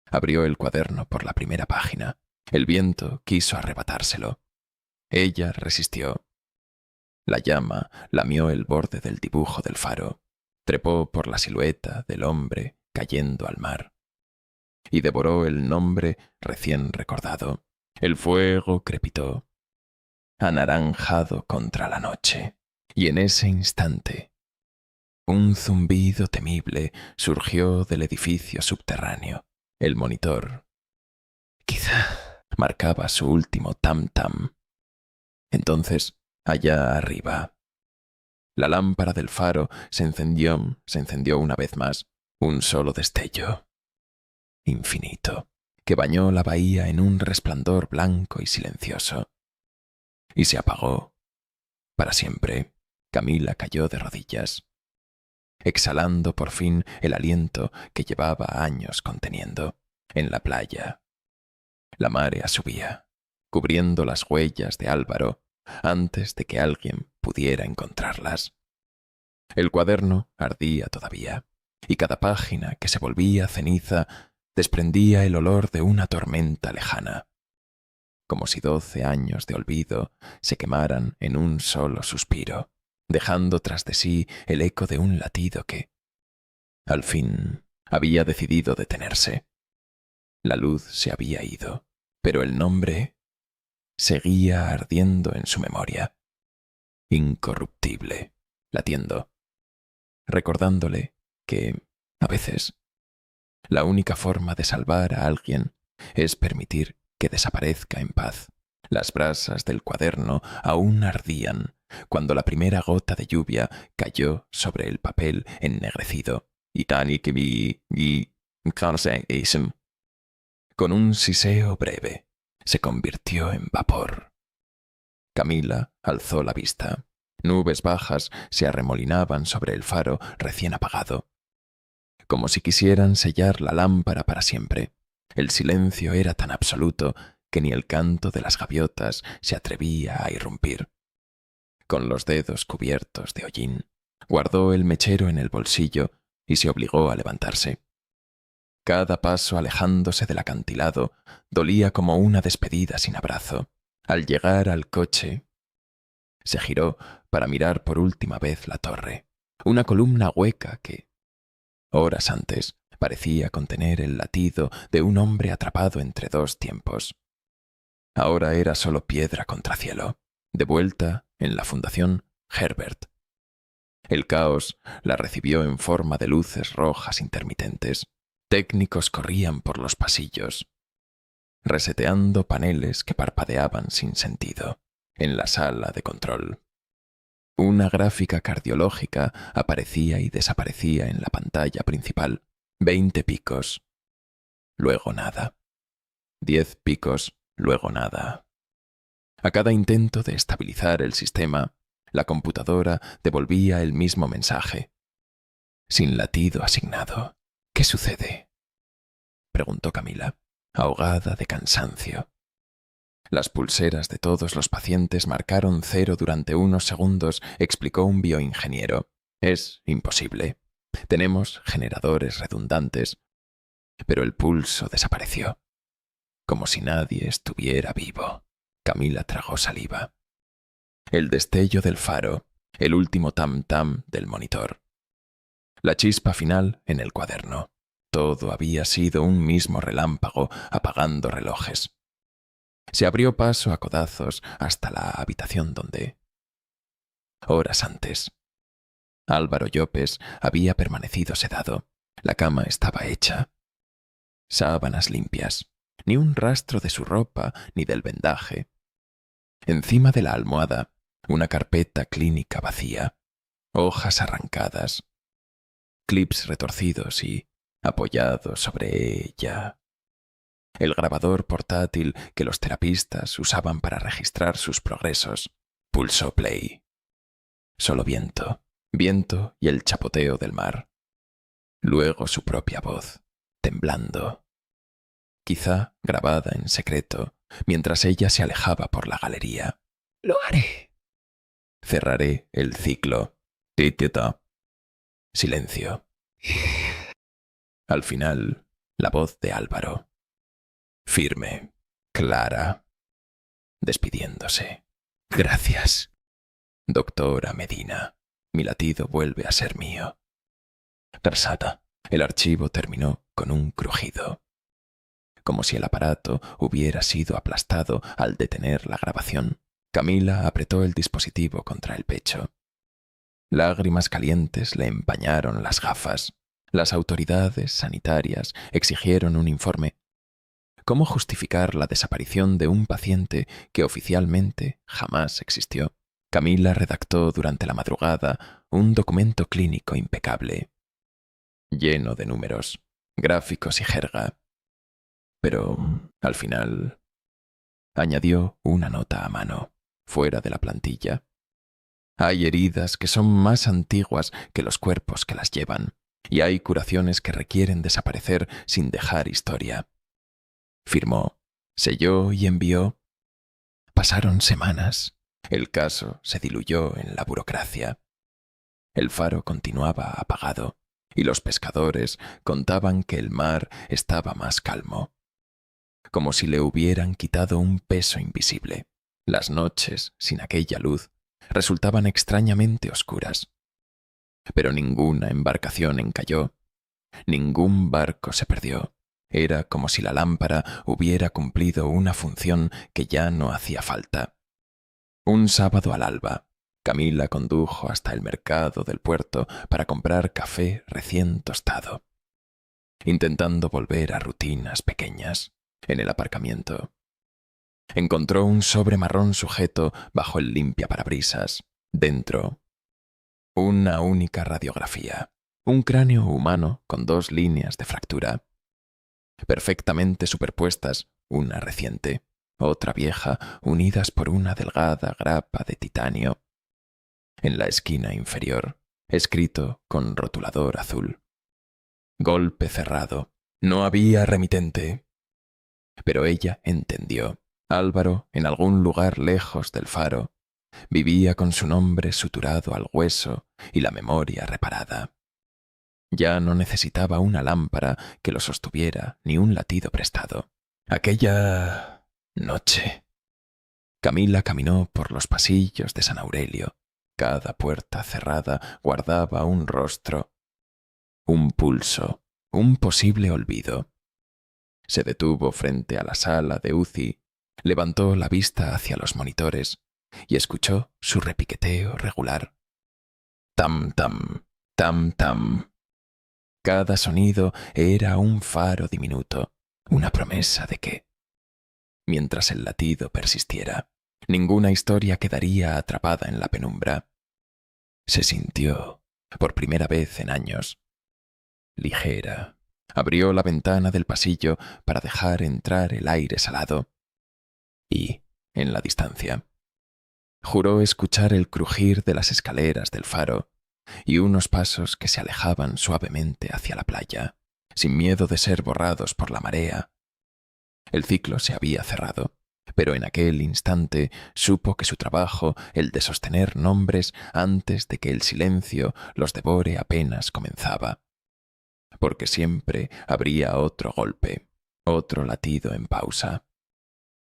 Abrió el cuaderno por la primera página. El viento quiso arrebatárselo. Ella resistió. La llama lamió el borde del dibujo del faro. Trepó por la silueta del hombre cayendo al mar. Y devoró el nombre recién recordado. El fuego crepitó, anaranjado contra la noche. Y en ese instante, un zumbido temible surgió del edificio subterráneo. El monitor, quizá, marcaba su último tam-tam. Entonces, allá arriba, la lámpara del faro se encendió una vez más. Un solo destello. Infinito. que bañó la bahía en un resplandor blanco y silencioso. Y se apagó. Para siempre, Camila cayó de rodillas, exhalando por fin el aliento que llevaba años conteniendo. En la playa, la marea subía, cubriendo las huellas de Álvaro antes de que alguien pudiera encontrarlas. El cuaderno ardía todavía, y cada página que se volvía ceniza desprendía el olor de una tormenta lejana, como si 12 años de olvido se quemaran en un solo suspiro, dejando tras de sí el eco de un latido que, al fin, había decidido detenerse. La luz se había ido, pero el nombre seguía ardiendo en su memoria, incorruptible, latiendo, recordándole que, a veces, la única forma de salvar a alguien es permitir que desaparezca en paz. Las brasas del cuaderno aún ardían cuando la primera gota de lluvia cayó sobre el papel ennegrecido. Con un siseo breve, se convirtió en vapor. Camila alzó la vista. Nubes bajas se arremolinaban sobre el faro recién apagado, como si quisieran sellar la lámpara para siempre. El silencio era tan absoluto que ni el canto de las gaviotas se atrevía a irrumpir. Con los dedos cubiertos de hollín, guardó el mechero en el bolsillo y se obligó a levantarse. Cada paso alejándose del acantilado dolía como una despedida sin abrazo. Al llegar al coche, se giró para mirar por última vez la torre, una columna hueca que, horas antes, parecía contener el latido de un hombre atrapado entre dos tiempos. Ahora era solo piedra contra cielo, de vuelta en la Fundación Herbert. El caos la recibió en forma de luces rojas intermitentes. Técnicos corrían por los pasillos, reseteando paneles que parpadeaban sin sentido en la sala de control. Una gráfica cardiológica aparecía y desaparecía en la pantalla principal. 20 picos, luego nada. 10 picos, luego nada. A cada intento de estabilizar el sistema, la computadora devolvía el mismo mensaje. Sin latido asignado. ¿Qué sucede?, preguntó Camila, ahogada de cansancio. Las pulseras de todos los pacientes marcaron 0 durante unos segundos, explicó un bioingeniero. Es imposible. Tenemos generadores redundantes. Pero el pulso desapareció, como si nadie estuviera vivo. Camila tragó saliva. El destello del faro, el último tam-tam del monitor. La chispa final en el cuaderno. Todo había sido un mismo relámpago apagando relojes. Se abrió paso a codazos hasta la habitación donde, horas antes, Álvaro Llopes había permanecido sedado. La cama estaba hecha. Sábanas limpias, ni un rastro de su ropa ni del vendaje. Encima de la almohada, una carpeta clínica vacía, hojas arrancadas, clips retorcidos y, apoyado sobre ella, el grabador portátil que los terapistas usaban para registrar sus progresos. Pulsó play. Solo viento, viento y el chapoteo del mar. Luego su propia voz, temblando, quizá grabada en secreto, mientras ella se alejaba por la galería. «Lo haré. Cerraré el ciclo». Titieta. Silencio. Al final, la voz de Álvaro. Firme, clara, despidiéndose. «Gracias, doctora Medina. Mi latido vuelve a ser mío». Tarsata. El archivo terminó con un crujido, como si el aparato hubiera sido aplastado al detener la grabación. Camila apretó el dispositivo contra el pecho. Lágrimas calientes le empañaron las gafas. Las autoridades sanitarias exigieron un informe. ¿Cómo justificar la desaparición de un paciente que oficialmente jamás existió? Camila redactó durante la madrugada un documento clínico impecable, lleno de números, gráficos y jerga. Pero, al final, añadió una nota a mano, fuera de la plantilla. Hay heridas que son más antiguas que los cuerpos que las llevan, y hay curaciones que requieren desaparecer sin dejar historia. Firmó, selló y envió. Pasaron semanas. El caso se diluyó en la burocracia. El faro continuaba apagado, y los pescadores contaban que el mar estaba más calmo, como si le hubieran quitado un peso invisible. Las noches, sin aquella luz, resultaban extrañamente oscuras. Pero ninguna embarcación encalló, ningún barco se perdió. Era como si la lámpara hubiera cumplido una función que ya no hacía falta. Un sábado al alba, Camila condujo hasta el mercado del puerto para comprar café recién tostado, intentando volver a rutinas pequeñas. En el aparcamiento encontró un sobre marrón sujeto bajo el limpiaparabrisas. Dentro, una única radiografía, un cráneo humano con 2 líneas de fractura, perfectamente superpuestas, una reciente, otra vieja, unidas por una delgada grapa de titanio. En la esquina inferior, escrito con rotulador azul: golpe cerrado. No había remitente. Pero ella entendió. Álvaro, en algún lugar lejos del faro, vivía con su nombre suturado al hueso y la memoria reparada. Ya no necesitaba una lámpara que lo sostuviera ni un latido prestado. Aquella noche, Camila caminó por los pasillos de San Aurelio. Cada puerta cerrada guardaba un rostro, un pulso, un posible olvido. Se detuvo frente a la sala de UCI, levantó la vista hacia los monitores y escuchó su repiqueteo regular. Tam, tam, tam, tam. Cada sonido era un faro diminuto, una promesa de que, mientras el latido persistiera, ninguna historia quedaría atrapada en la penumbra. Se sintió, por primera vez en años, ligera. Abrió la ventana del pasillo para dejar entrar el aire salado y, en la distancia, juró escuchar el crujir de las escaleras del faro y unos pasos que se alejaban suavemente hacia la playa, sin miedo de ser borrados por la marea. El ciclo se había cerrado, pero en aquel instante supo que su trabajo, el de sostener nombres antes de que el silencio los devore, apenas comenzaba. Porque siempre habría otro golpe, otro latido en pausa,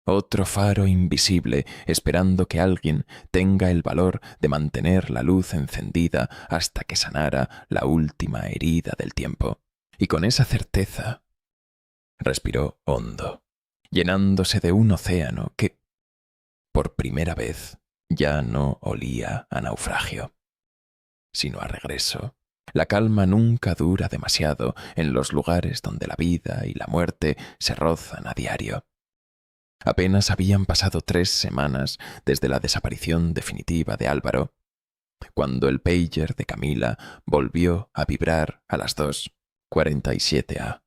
otro faro invisible esperando que alguien tenga el valor de mantener la luz encendida hasta que sanara la última herida del tiempo. Y con esa certeza respiró hondo, llenándose de un océano que, por primera vez, ya no olía a naufragio, sino a regreso. La calma nunca dura demasiado en los lugares donde la vida y la muerte se rozan a diario. Apenas habían pasado 3 semanas desde la desaparición definitiva de Álvaro, cuando el pager de Camila volvió a vibrar a las 2:47 a.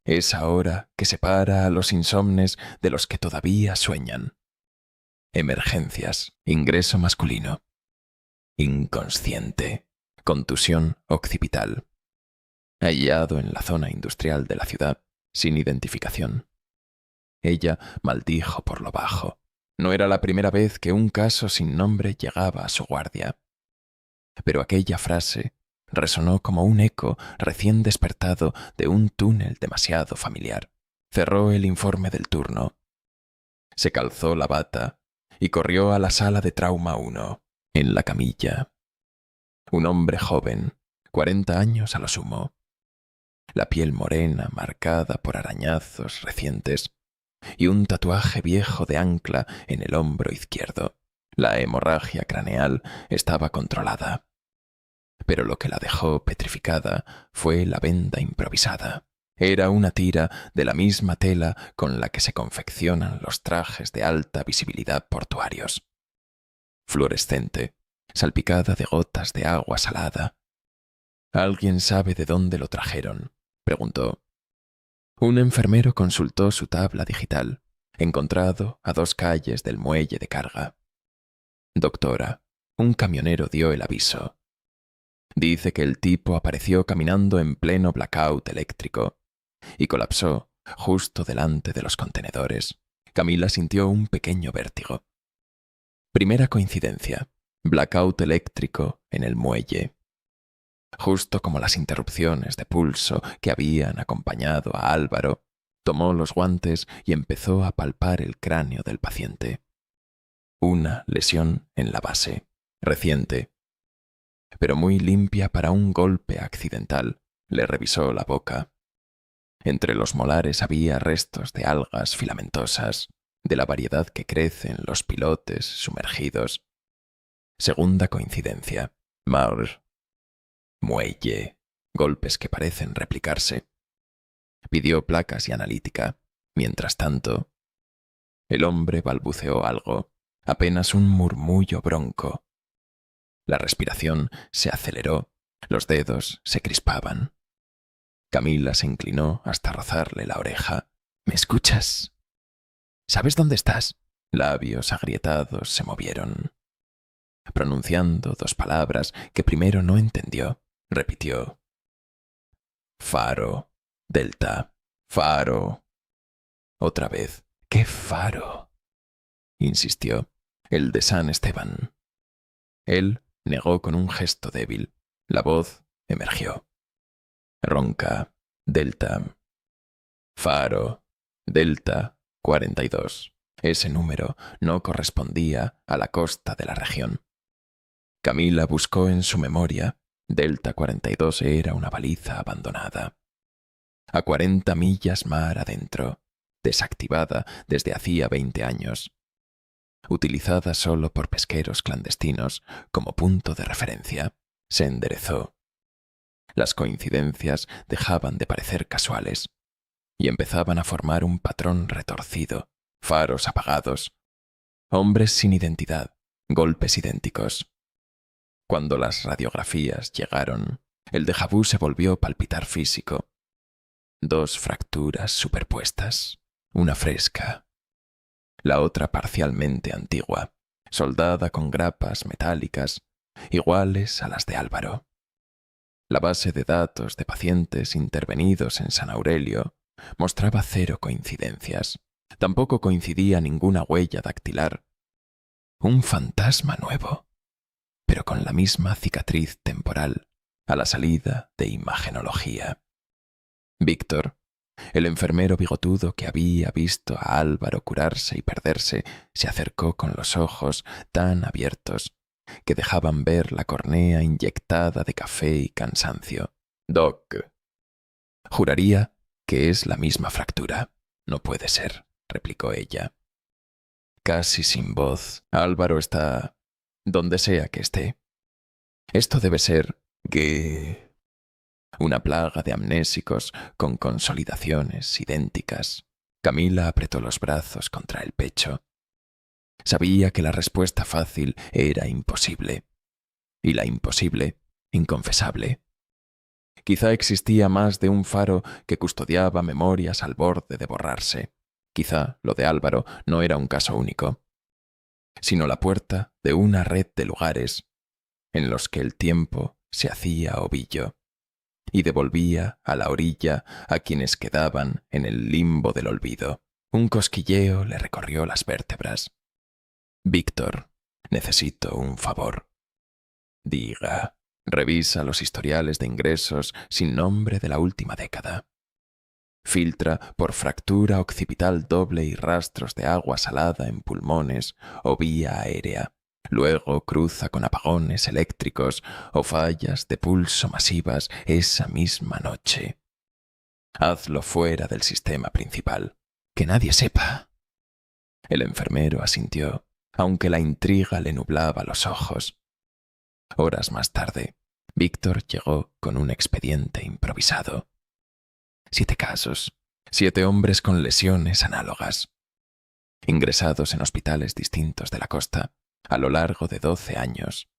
Esa hora que separa a los insomnes de los que todavía sueñan. Emergencias, ingreso masculino. Inconsciente, contusión occipital. Hallado en la zona industrial de la ciudad, sin identificación. Ella maldijo por lo bajo. No era la primera vez que un caso sin nombre llegaba a su guardia. Pero aquella frase resonó como un eco recién despertado de un túnel demasiado familiar. Cerró el informe del turno. Se calzó la bata y corrió a la sala de trauma 1. En la camilla, un hombre joven, 40 años a lo sumo, la piel morena marcada por arañazos recientes y un tatuaje viejo de ancla en el hombro izquierdo. La hemorragia craneal estaba controlada, pero lo que la dejó petrificada fue la venda improvisada. Era una tira de la misma tela con la que se confeccionan los trajes de alta visibilidad portuarios. Fluorescente, salpicada de gotas de agua salada. ¿Alguien sabe de dónde lo trajeron?, preguntó. Un enfermero consultó su tabla digital, encontrado a 2 calles del muelle de carga. Doctora, un camionero dio el aviso. Dice que el tipo apareció caminando en pleno blackout eléctrico y colapsó justo delante de los contenedores. Camila sintió un pequeño vértigo. Primera coincidencia, blackout eléctrico en el muelle. Justo como las interrupciones de pulso que habían acompañado a Álvaro, tomó los guantes y empezó a palpar el cráneo del paciente. Una lesión en la base, reciente, pero muy limpia para un golpe accidental. Le revisó la boca. Entre los molares había restos de algas filamentosas, de la variedad que crece en los pilotes sumergidos. Segunda coincidencia, mar, muelle, golpes que parecen replicarse. Pidió placas y analítica. Mientras tanto, el hombre balbuceó algo, apenas un murmullo bronco. La respiración se aceleró, los dedos se crispaban. Camila se inclinó hasta rozarle la oreja. ¿Me escuchas? ¿Sabes dónde estás? Labios agrietados se movieron. Pronunciando 2 palabras que primero no entendió, repitió. Faro, Delta, faro. Otra vez. ¿Qué faro? Insistió. El de San Esteban. Él negó con un gesto débil. La voz emergió. Ronca, Delta. Faro, Delta 42. Ese número no correspondía a la costa de la región. Camila buscó en su memoria. Delta 42 era una baliza abandonada. A 40 millas mar adentro, desactivada desde hacía 20 años. Utilizada solo por pesqueros clandestinos como punto de referencia, se enderezó. Las coincidencias dejaban de parecer casuales y empezaban a formar un patrón retorcido, faros apagados, hombres sin identidad, golpes idénticos. Cuando las radiografías llegaron, el déjà vu se volvió palpitar físico. 2 fracturas superpuestas, una fresca, la otra parcialmente antigua, soldada con grapas metálicas, iguales a las de Álvaro. La base de datos de pacientes intervenidos en San Aurelio mostraba 0 coincidencias. Tampoco coincidía ninguna huella dactilar. Un fantasma nuevo, pero con la misma cicatriz temporal a la salida de imagenología. Víctor, el enfermero bigotudo que había visto a Álvaro curarse y perderse, se acercó con los ojos tan abiertos que dejaban ver la cornea inyectada de café y cansancio. Doc, juraría que es la misma fractura. No puede ser, replicó ella. Casi sin voz, Álvaro está donde sea que esté. Esto debe ser que... una plaga de amnésicos con consolidaciones idénticas. Camila apretó los brazos contra el pecho. Sabía que la respuesta fácil era imposible, y la imposible, inconfesable. Quizá existía más de un faro que custodiaba memorias al borde de borrarse. Quizá lo de Álvaro no era un caso único, sino la puerta de una red de lugares en los que el tiempo se hacía ovillo y devolvía a la orilla a quienes quedaban en el limbo del olvido. Un cosquilleo le recorrió las vértebras. Víctor, necesito un favor. Diga. Revisa los historiales de ingresos sin nombre de la última década. Filtra por fractura occipital doble y rastros de agua salada en pulmones o vía aérea. Luego cruza con apagones eléctricos o fallas de pulso masivas esa misma noche. Hazlo fuera del sistema principal. Que nadie sepa. El enfermero asintió, aunque la intriga le nublaba los ojos. Horas más tarde, Víctor llegó con un expediente improvisado. 7 casos, 7 hombres con lesiones análogas, ingresados en hospitales distintos de la costa a lo largo de 12 años.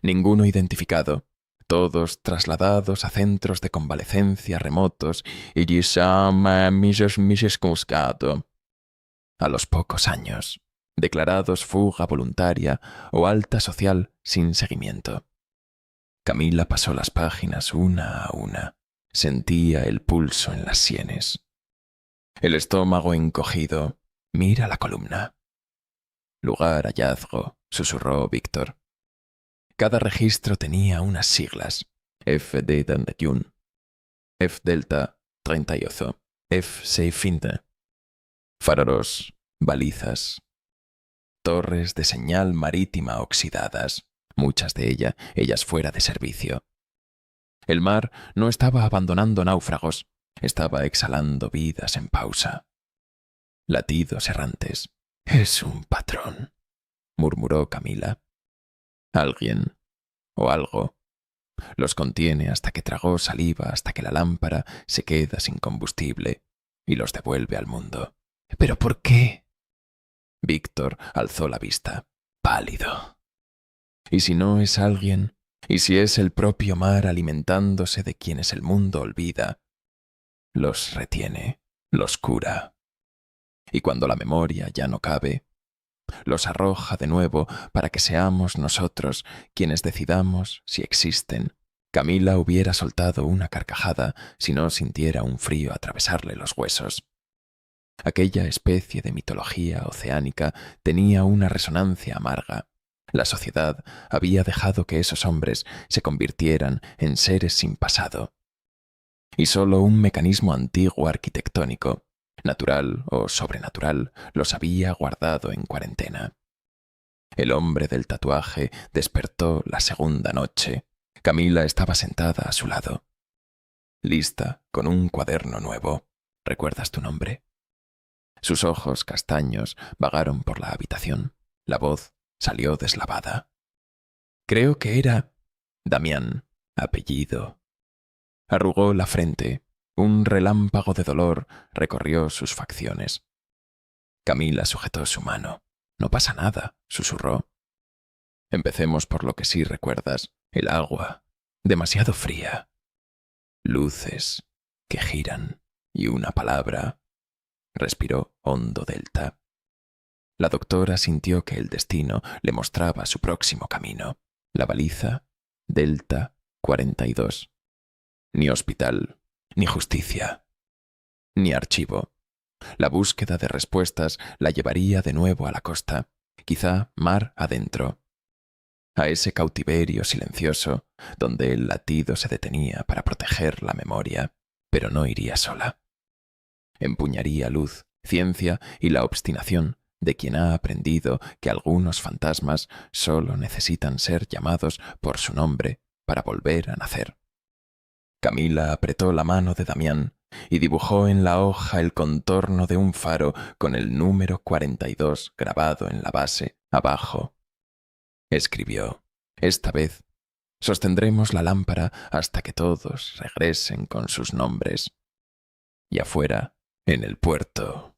Ninguno identificado, todos trasladados a centros de convalecencia remotos y misescuscado. A los pocos años, declarados fuga voluntaria o alta social sin seguimiento. Camila pasó las páginas una a una. Sentía el pulso en las sienes. El estómago encogido. Mira la columna. Lugar hallazgo, susurró Víctor. Cada registro tenía unas siglas. F de Dandayun, F Delta 38, F se finde. Farolos, balizas, torres de señal marítima oxidadas, muchas de ellas fuera de servicio. El mar no estaba abandonando náufragos, estaba exhalando vidas en pausa. Latidos errantes. Es un patrón, murmuró Camila. Alguien o algo los contiene hasta que tragó saliva, hasta que la lámpara se queda sin combustible y los devuelve al mundo. ¿Pero por qué? Víctor alzó la vista, pálido. ¿Y si no es alguien? ¿Y si es el propio mar alimentándose de quienes el mundo olvida? Los retiene, los cura. Y cuando la memoria ya no cabe, los arroja de nuevo para que seamos nosotros quienes decidamos si existen. Camila hubiera soltado una carcajada si no sintiera un frío atravesarle los huesos. Aquella especie de mitología oceánica tenía una resonancia amarga. La sociedad había dejado que esos hombres se convirtieran en seres sin pasado. Y solo un mecanismo antiguo arquitectónico, natural o sobrenatural, los había guardado en cuarentena. El hombre del tatuaje despertó la segunda noche. Camila estaba sentada a su lado, lista con un cuaderno nuevo. ¿Recuerdas tu nombre? Sus ojos castaños vagaron por la habitación. La voz salió deslavada. Creo que era Damián, apellido. Arrugó la frente. Un relámpago de dolor recorrió sus facciones. Camila sujetó su mano. No pasa nada, susurró. Empecemos por lo que sí recuerdas. El agua, demasiado fría. Luces que giran y una palabra. Respiró hondo Delta. La doctora sintió que el destino le mostraba su próximo camino. La baliza, Delta 42. Ni hospital, ni justicia, ni archivo. La búsqueda de respuestas la llevaría de nuevo a la costa, quizá mar adentro, a ese cautiverio silencioso donde el latido se detenía para proteger la memoria, pero no iría sola. Empuñaría luz, ciencia y la obstinación de quien ha aprendido que algunos fantasmas solo necesitan ser llamados por su nombre para volver a nacer. Camila apretó la mano de Damián y dibujó en la hoja el contorno de un faro con el número 42 grabado en la base, abajo. Escribió, esta vez sostendremos la lámpara hasta que todos regresen con sus nombres. Y afuera, en el puerto,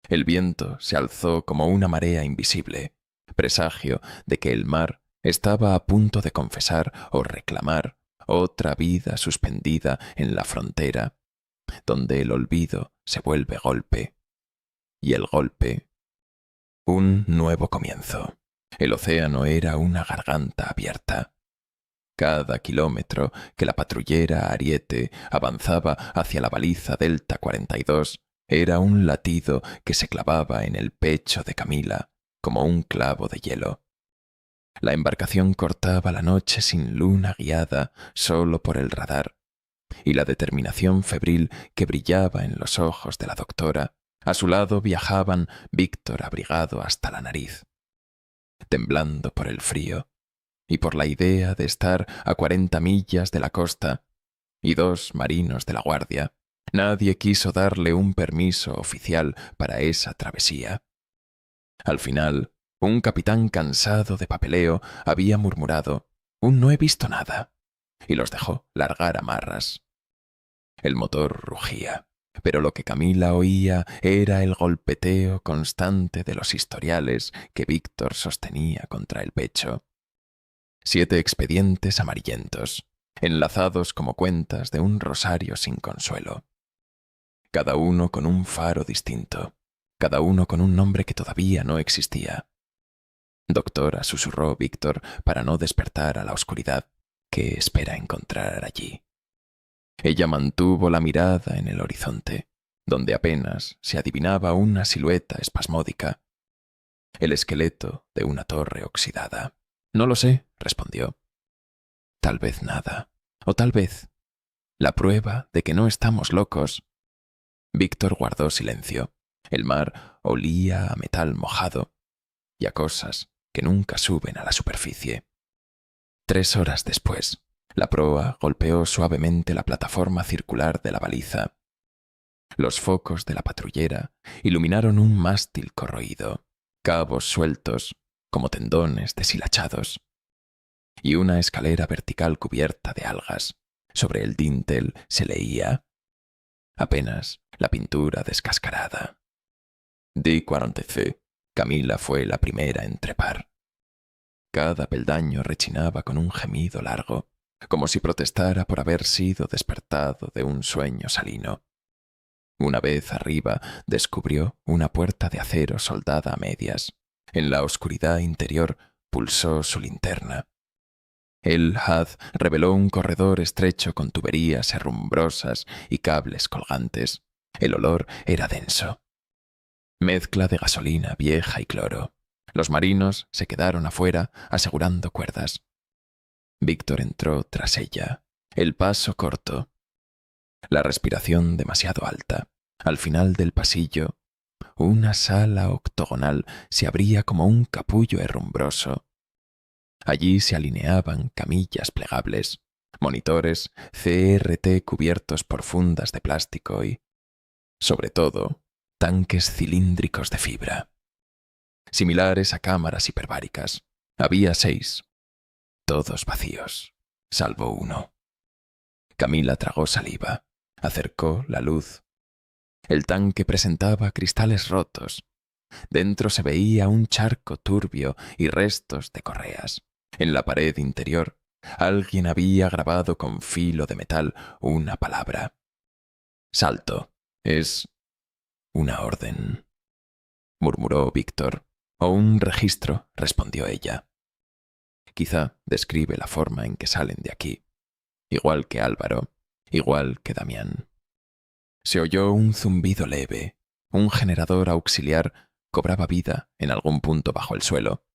el viento se alzó como una marea invisible, presagio de que el mar estaba a punto de confesar o reclamar otra vida suspendida en la frontera, donde el olvido se vuelve golpe, y el golpe, un nuevo comienzo. El océano era una garganta abierta. Cada kilómetro que la patrullera Ariete avanzaba hacia la baliza Delta 42 era un latido que se clavaba en el pecho de Camila como un clavo de hielo. La embarcación cortaba la noche sin luna guiada solo por el radar, y la determinación febril que brillaba en los ojos de la doctora. A su lado viajaban Víctor abrigado hasta la nariz, temblando por el frío y por la idea de estar a 40 millas de la costa, y dos marinos de la guardia. Nadie quiso darle un permiso oficial para esa travesía. Al final, un capitán cansado de papeleo había murmurado, no he visto nada, y los dejó largar amarras. El motor rugía, pero lo que Camila oía era el golpeteo constante de los historiales que Víctor sostenía contra el pecho. 7 expedientes amarillentos, enlazados como cuentas de un rosario sin consuelo. Cada uno con un faro distinto, cada uno con un nombre que todavía no existía. Doctora, susurró Víctor para no despertar a la oscuridad que espera encontrar allí. Ella mantuvo la mirada en el horizonte, donde apenas se adivinaba una silueta espasmódica, el esqueleto de una torre oxidada. No lo sé, respondió. Tal vez nada, o tal vez la prueba de que no estamos locos. Víctor guardó silencio. El mar olía a metal mojado y a cosas que nunca suben a la superficie. 3 horas después, la proa golpeó suavemente la plataforma circular de la baliza. Los focos de la patrullera iluminaron un mástil corroído, cabos sueltos como tendones deshilachados, y una escalera vertical cubierta de algas. Sobre el dintel se leía apenas la pintura descascarada. D-46. Camila fue la primera en trepar. Cada peldaño rechinaba con un gemido largo, como si protestara por haber sido despertado de un sueño salino. Una vez arriba, descubrió una puerta de acero soldada a medias. En la oscuridad interior pulsó su linterna. El haz reveló un corredor estrecho con tuberías herrumbrosas y cables colgantes. El olor era denso. Mezcla de gasolina vieja y cloro. Los marinos se quedaron afuera asegurando cuerdas. Víctor entró tras ella. El paso corto. La respiración demasiado alta. Al final del pasillo, una sala octogonal se abría como un capullo herrumbroso. Allí se alineaban camillas plegables, monitores CRT cubiertos por fundas de plástico y, sobre todo, tanques cilíndricos de fibra, similares a cámaras hiperbáricas. Había 6, todos vacíos, salvo uno. Camila tragó saliva, acercó la luz. El tanque presentaba cristales rotos. Dentro se veía un charco turbio y restos de correas. En la pared interior, alguien había grabado con filo de metal una palabra. Salto. Es una orden, murmuró Víctor. O un registro, respondió ella. Quizá describe la forma en que salen de aquí. Igual que Álvaro, igual que Damián. Se oyó un zumbido leve. Un generador auxiliar cobraba vida en algún punto bajo el suelo.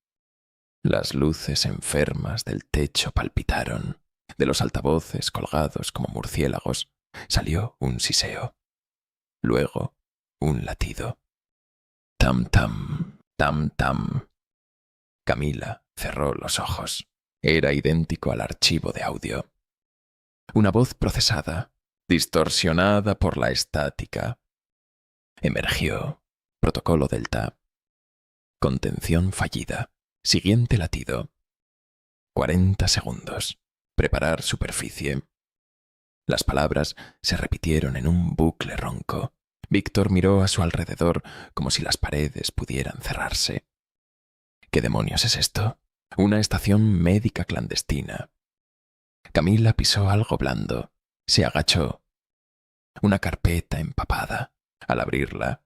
Las luces enfermas del techo palpitaron. De los altavoces colgados como murciélagos salió un siseo. Luego, un latido. Tam-tam, tam-tam. Camila cerró los ojos. Era idéntico al archivo de audio. Una voz procesada, distorsionada por la estática. Emergió. Protocolo Delta. Contención fallida. Siguiente latido. 40 segundos. Preparar superficie. Las palabras se repitieron en un bucle ronco. Víctor miró a su alrededor como si las paredes pudieran cerrarse. ¿Qué demonios es esto? Una estación médica clandestina. Camila pisó algo blando. Se agachó. Una carpeta empapada. Al abrirla,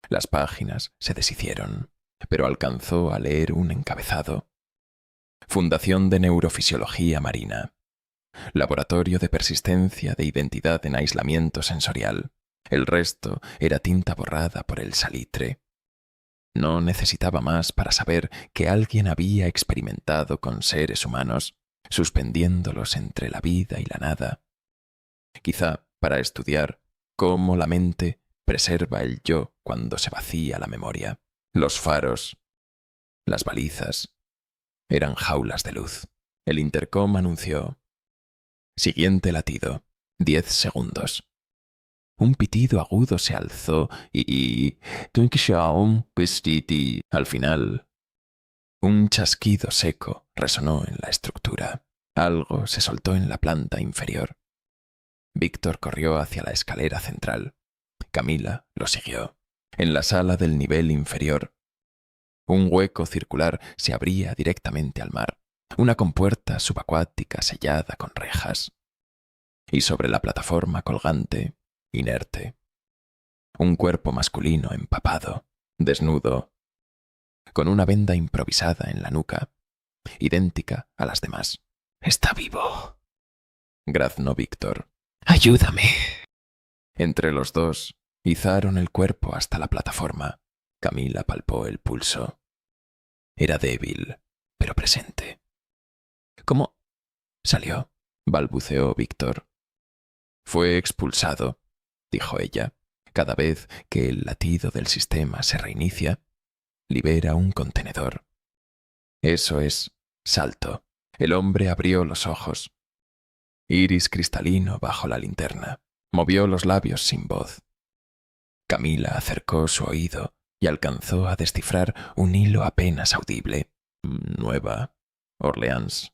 las páginas se deshicieron, pero alcanzó a leer un encabezado. Fundación de Neurofisiología Marina. Laboratorio de persistencia de identidad en aislamiento sensorial. El resto era tinta borrada por el salitre. No necesitaba más para saber que alguien había experimentado con seres humanos, suspendiéndolos entre la vida y la nada. Quizá para estudiar cómo la mente preserva el yo cuando se vacía la memoria. Los faros, las balizas, eran jaulas de luz. El intercom anunció. Siguiente latido. 10 segundos. Un pitido agudo se alzó y... Al final, un chasquido seco resonó en la estructura. Algo se soltó en la planta inferior. Víctor corrió hacia la escalera central. Camila lo siguió. En la sala del nivel inferior, un hueco circular se abría directamente al mar. una compuerta subacuática sellada con rejas. Y sobre la plataforma colgante, inerte, un cuerpo masculino empapado, desnudo, con una venda improvisada en la nuca, idéntica a las demás. «Está vivo», graznó Víctor. «Ayúdame». Entre los dos, izaron el cuerpo hasta la plataforma. Camila palpó el pulso. Era débil, pero presente. «¿Cómo salió?», balbuceó Víctor. «Fue expulsado», dijo ella. «Cada vez que el latido del sistema se reinicia, libera un contenedor. Eso es salto». El hombre abrió los ojos. Iris cristalino bajo la linterna. Movió los labios sin voz. Camila acercó su oído y alcanzó a descifrar un hilo apenas audible. Nueva Orleans.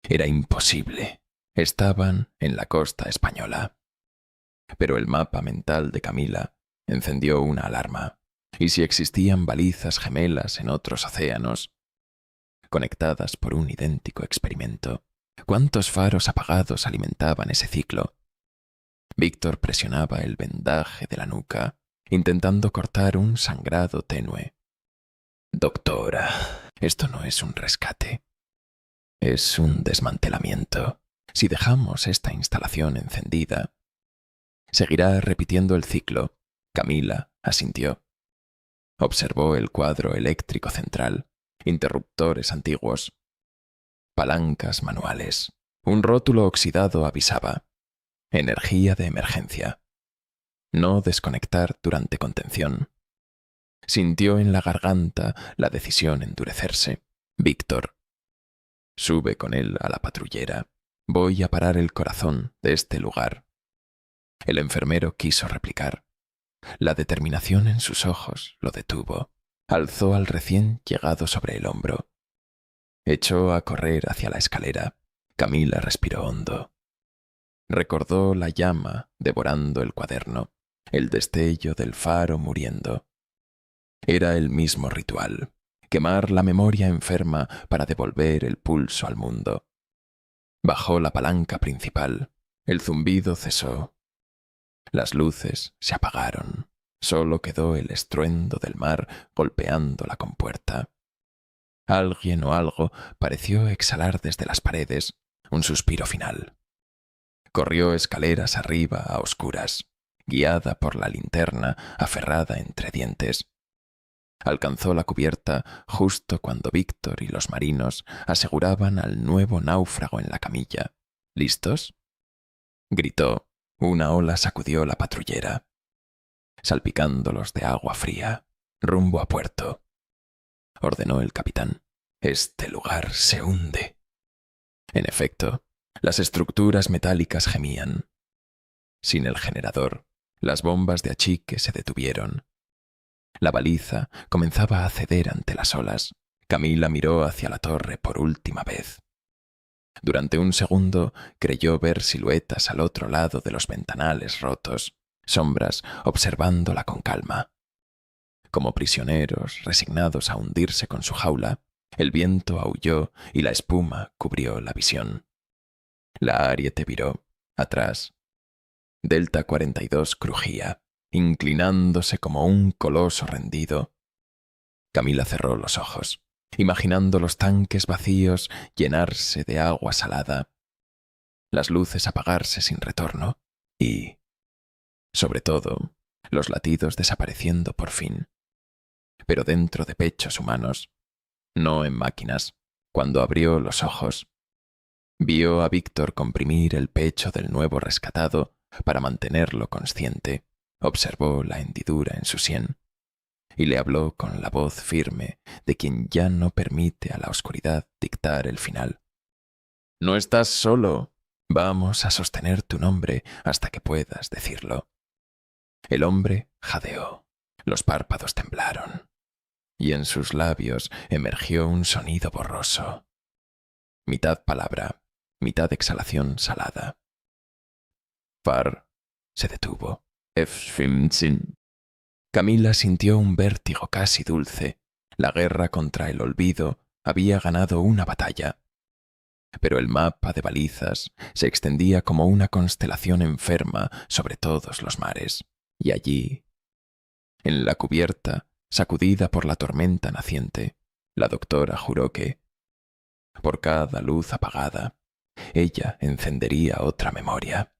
Era imposible. Estaban en la costa española. Pero el mapa mental de Camila encendió una alarma. ¿Y si existían balizas gemelas en otros océanos, conectadas por un idéntico experimento? ¿Cuántos faros apagados alimentaban ese ciclo? Víctor presionaba el vendaje de la nuca, intentando cortar un sangrado tenue. «Doctora, esto no es un rescate. Es un desmantelamiento. Si dejamos esta instalación encendida, seguirá repitiendo el ciclo». Camila asintió. Observó el cuadro eléctrico central, interruptores antiguos, palancas manuales. Un rótulo oxidado avisaba: energía de emergencia. No desconectar durante contención. Sintió en la garganta la decisión endurecerse. «Víctor, sube con él a la patrullera. Voy a parar el corazón de este lugar». El enfermero quiso replicar. La determinación en sus ojos lo detuvo. Alzó al recién llegado sobre el hombro. Echó a correr hacia la escalera. Camila respiró hondo. Recordó la llama devorando el cuaderno, el destello del faro muriendo. Era el mismo ritual, quemar la memoria enferma para devolver el pulso al mundo. Bajó la palanca principal. El zumbido cesó. Las luces se apagaron. Solo quedó el estruendo del mar golpeando la compuerta. Alguien o algo pareció exhalar desde las paredes un suspiro final. Corrió escaleras arriba a oscuras, guiada por la linterna aferrada entre dientes. Alcanzó la cubierta justo cuando Víctor y los marinos aseguraban al nuevo náufrago en la camilla. ¿Listos?, gritó. Una ola sacudió la patrullera, salpicándolos de agua fría, rumbo a puerto. Ordenó el capitán. «Este lugar se hunde». En efecto, las estructuras metálicas gemían. Sin el generador, las bombas de achique se detuvieron. La baliza comenzaba a ceder ante las olas. Camila miró hacia la torre por última vez. Durante un segundo creyó ver siluetas al otro lado de los ventanales rotos, sombras observándola con calma. Como prisioneros resignados a hundirse con su jaula, el viento aulló y la espuma cubrió la visión. La Ariete viró, atrás. Delta 42 crujía, inclinándose como un coloso rendido. Camila cerró los ojos, imaginando los tanques vacíos llenarse de agua salada, las luces apagarse sin retorno y, sobre todo, los latidos desapareciendo por fin. Pero dentro de pechos humanos, no en máquinas. Cuando abrió los ojos, vio a Víctor comprimir el pecho del nuevo rescatado para mantenerlo consciente. Observó la hendidura en su sien y le habló con la voz firme de quien ya no permite a la oscuridad dictar el final. «No estás solo. Vamos a sostener tu nombre hasta que puedas decirlo». El hombre jadeó. Los párpados temblaron y en sus labios emergió un sonido borroso. Mitad palabra, mitad exhalación salada. Far se detuvo. Camila sintió un vértigo casi dulce. La guerra contra el olvido había ganado una batalla. pero el mapa de balizas se extendía como una constelación enferma sobre todos los mares. Y allí, en la cubierta, sacudida por la tormenta naciente, la doctora juró que, por cada luz apagada, ella encendería otra memoria.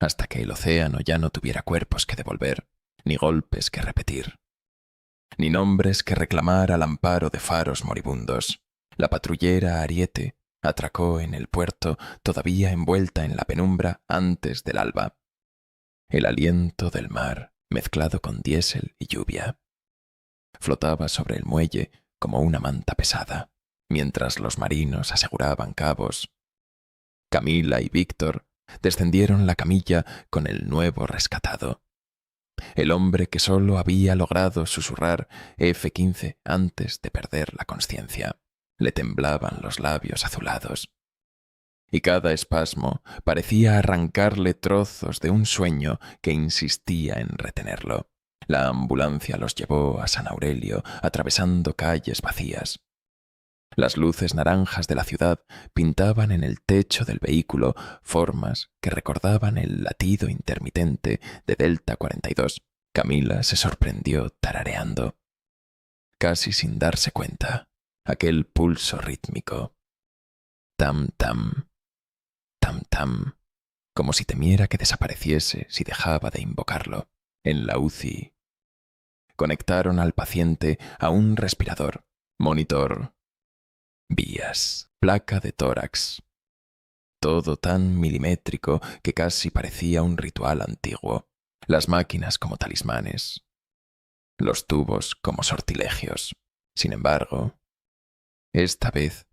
Hasta que el océano ya no tuviera cuerpos que devolver, ni golpes que repetir, ni nombres que reclamar al amparo de faros moribundos, la patrullera Ariete atracó en el puerto todavía envuelta en la penumbra antes del alba. El aliento del mar, mezclado con diésel y lluvia, flotaba sobre el muelle como una manta pesada, mientras los marinos aseguraban cabos. Camila y Víctor descendieron la camilla con el nuevo rescatado, el hombre que solo había logrado susurrar F-15 antes de perder la consciencia. Le temblaban los labios azulados, y cada espasmo parecía arrancarle trozos de un sueño que insistía en retenerlo. La ambulancia los llevó a San Aurelio, atravesando calles vacías. Las luces naranjas de la ciudad pintaban en el techo del vehículo formas que recordaban el latido intermitente de Delta 42. Camila se sorprendió tarareando, casi sin darse cuenta, aquel pulso rítmico. Tam, tam, tam, tam, como si temiera que desapareciese si dejaba de invocarlo. En la UCI conectaron al paciente a un respirador, monitor, vías, placa de tórax. Todo tan milimétrico que casi parecía un ritual antiguo. Las máquinas como talismanes, los tubos como sortilegios. Sin embargo, esta vez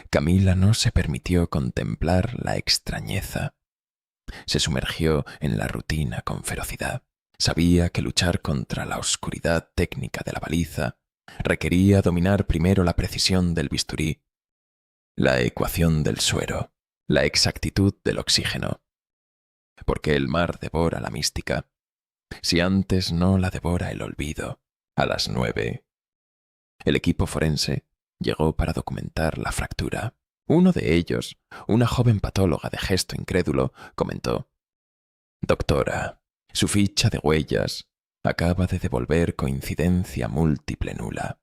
Camila no se permitió contemplar la extrañeza. Se sumergió en la rutina con ferocidad. Sabía que luchar contra la oscuridad técnica de la baliza requería dominar primero la precisión del bisturí, la ecuación del suero, la exactitud del oxígeno. Porque el mar devora la mística, si antes no la devora el olvido. A las 9, el equipo forense llegó para documentar la fractura. Uno de ellos, una joven patóloga de gesto incrédulo, comentó: «Doctora, su ficha de huellas acaba de devolver coincidencia múltiple nula.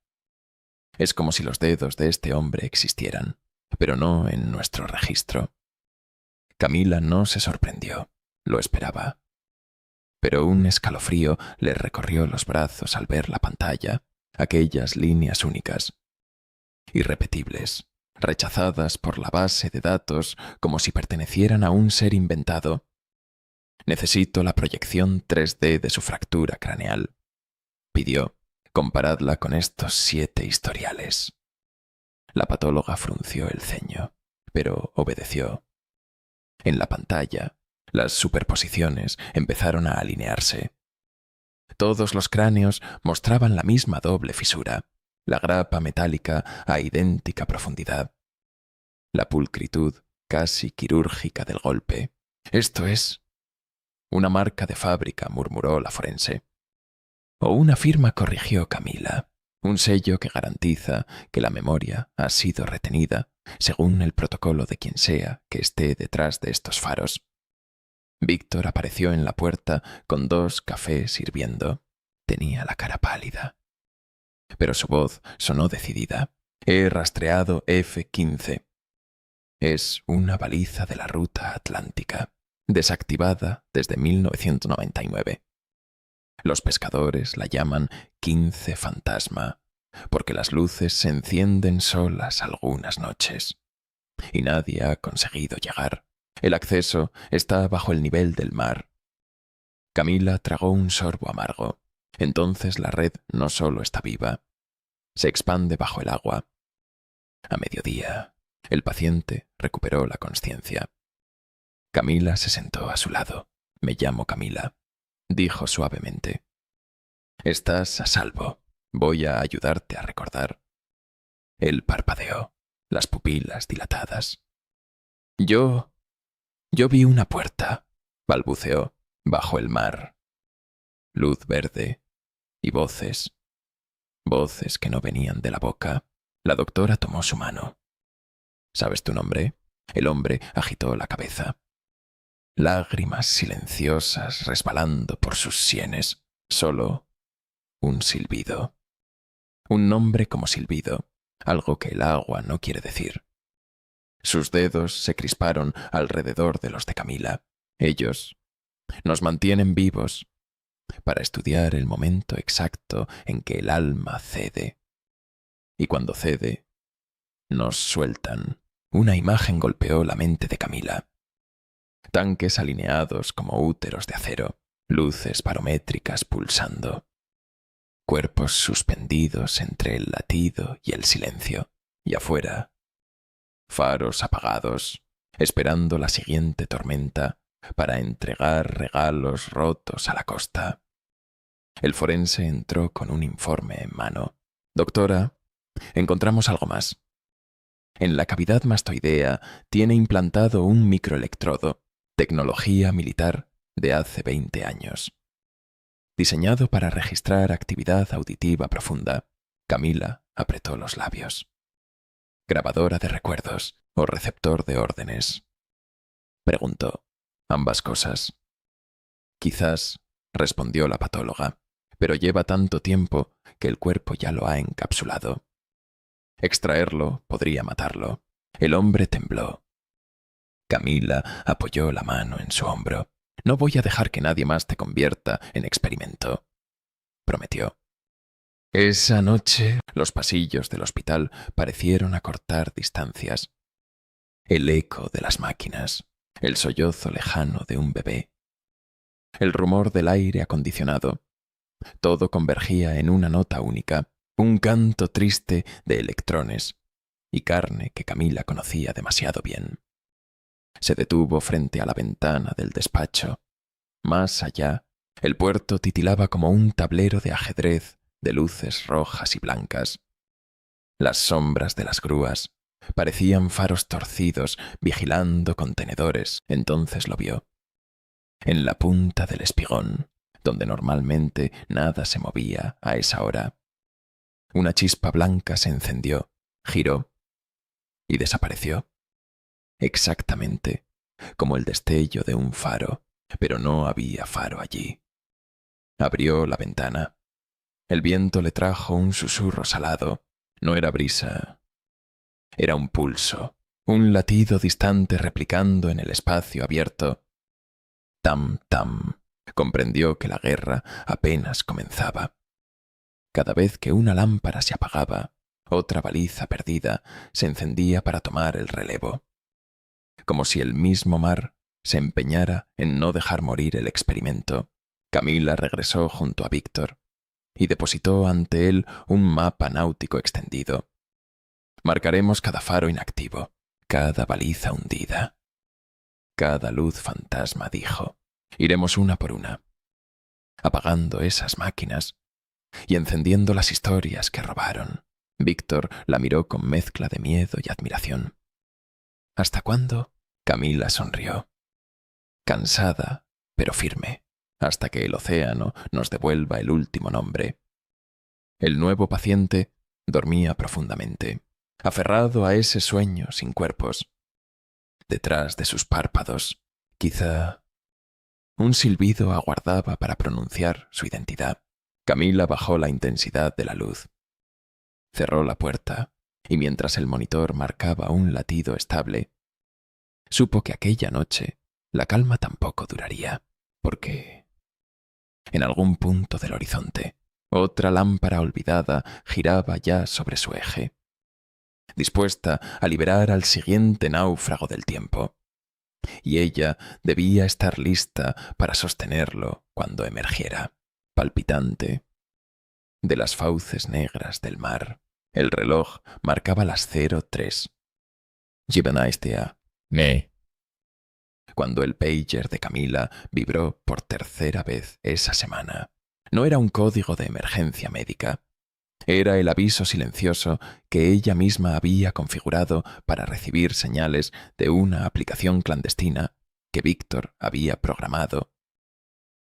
Es como si los dedos de este hombre existieran, pero no en nuestro registro». Camila no se sorprendió, lo esperaba. Pero un escalofrío le recorrió los brazos al ver la pantalla, aquellas líneas únicas, irrepetibles, rechazadas por la base de datos como si pertenecieran a un ser inventado. «Necesito la proyección 3D de su fractura craneal», pidió. «Comparadla con estos 7 historiales». La patóloga frunció el ceño, pero obedeció. En la pantalla, las superposiciones empezaron a alinearse. Todos los cráneos mostraban la misma doble fisura, la grapa metálica a idéntica profundidad, la pulcritud casi quirúrgica del golpe. «Esto es una marca de fábrica», murmuró la forense. «O una firma», corrigió Camila. «Un sello que garantiza que la memoria ha sido retenida según el protocolo de quien sea que esté detrás de estos faros». Víctor apareció en la puerta con 2 cafés hirviendo. Tenía la cara pálida, pero su voz sonó decidida. «He rastreado F-15. Es una baliza de la ruta atlántica, desactivada desde 1999. Los pescadores la llaman 15 fantasma, porque las luces se encienden solas algunas noches, y nadie ha conseguido llegar. El acceso está bajo el nivel del mar». Camila tragó un sorbo amargo. Entonces la red no solo está viva, se expande bajo el agua. A mediodía, el paciente recuperó la consciencia. Camila se sentó a su lado. «Me llamo Camila», dijo suavemente. «Estás a salvo. Voy a ayudarte a recordar». Él parpadeó, las pupilas dilatadas. Yo vi una puerta», balbuceó, «bajo el mar. Luz verde y voces. Voces que no venían de la boca». La doctora tomó su mano. ¿Sabes tu nombre? El hombre agitó la cabeza. Lágrimas silenciosas resbalando por sus sienes. Solo un silbido. Un nombre como silbido, algo que el agua no quiere decir. Sus dedos se crisparon alrededor de los de Camila. Ellos nos mantienen vivos para estudiar el momento exacto en que el alma cede. Y cuando cede, nos sueltan. Una imagen golpeó la mente de Camila. Tanques alineados como úteros de acero, luces barométricas pulsando. Cuerpos suspendidos entre el latido y el silencio. Y afuera, faros apagados, esperando la siguiente tormenta para entregar regalos rotos a la costa. El forense entró con un informe en mano. Doctora, encontramos algo más. En la cavidad mastoidea tiene implantado un microelectrodo, tecnología militar de hace 20 años. Diseñado para registrar actividad auditiva profunda, Camila apretó los labios. ¿Grabadora de recuerdos o receptor de órdenes? Preguntó. Ambas cosas. Quizás, respondió la patóloga, pero lleva tanto tiempo que el cuerpo ya lo ha encapsulado. Extraerlo podría matarlo. El hombre tembló. Camila apoyó la mano en su hombro. No voy a dejar que nadie más te convierta en experimento, prometió. Esa noche los pasillos del hospital parecieron acortar distancias. El eco de las máquinas, el sollozo lejano de un bebé, el rumor del aire acondicionado, todo convergía en una nota única, un canto triste de electrones y carne que Camila conocía demasiado bien. Se detuvo frente a la ventana del despacho. Más allá, el puerto titilaba como un tablero de ajedrez de luces rojas y blancas. Las sombras de las grúas parecían faros torcidos vigilando contenedores. Entonces lo vio. En la punta del espigón, donde normalmente nada se movía a esa hora, una chispa blanca se encendió, giró y desapareció. Exactamente como el destello de un faro, pero no había faro allí. Abrió la ventana. El viento le trajo un susurro salado. No era brisa. Era un pulso, un latido distante replicando en el espacio abierto. Tam, tam. Comprendió que la guerra apenas comenzaba. Cada vez que una lámpara se apagaba, otra baliza perdida se encendía para tomar el relevo. Como si el mismo mar se empeñara en no dejar morir el experimento. Camila regresó junto a Víctor y depositó ante él un mapa náutico extendido. Marcaremos cada faro inactivo, cada baliza hundida, cada luz fantasma, dijo. Iremos una por una, apagando esas máquinas y encendiendo las historias que robaron. Víctor la miró con mezcla de miedo y admiración. ¿Hasta cuándo? Camila sonrió. Cansada, pero firme, hasta que el océano nos devuelva el último nombre. El nuevo paciente dormía profundamente, aferrado a ese sueño sin cuerpos. Detrás de sus párpados, quizá un silbido aguardaba para pronunciar su identidad. Camila bajó la intensidad de la luz. Cerró la puerta y mientras el monitor marcaba un latido estable, supo que aquella noche la calma tampoco duraría, porque en algún punto del horizonte otra lámpara olvidada giraba ya sobre su eje, dispuesta a liberar al siguiente náufrago del tiempo, y ella debía estar lista para sostenerlo cuando emergiera, palpitante. De las fauces negras del mar, el reloj marcaba las 03. Gibenaistea. Nee. Cuando el pager de Camila vibró por tercera vez esa semana, no era un código de emergencia médica. Era el aviso silencioso que ella misma había configurado para recibir señales de una aplicación clandestina que Víctor había programado.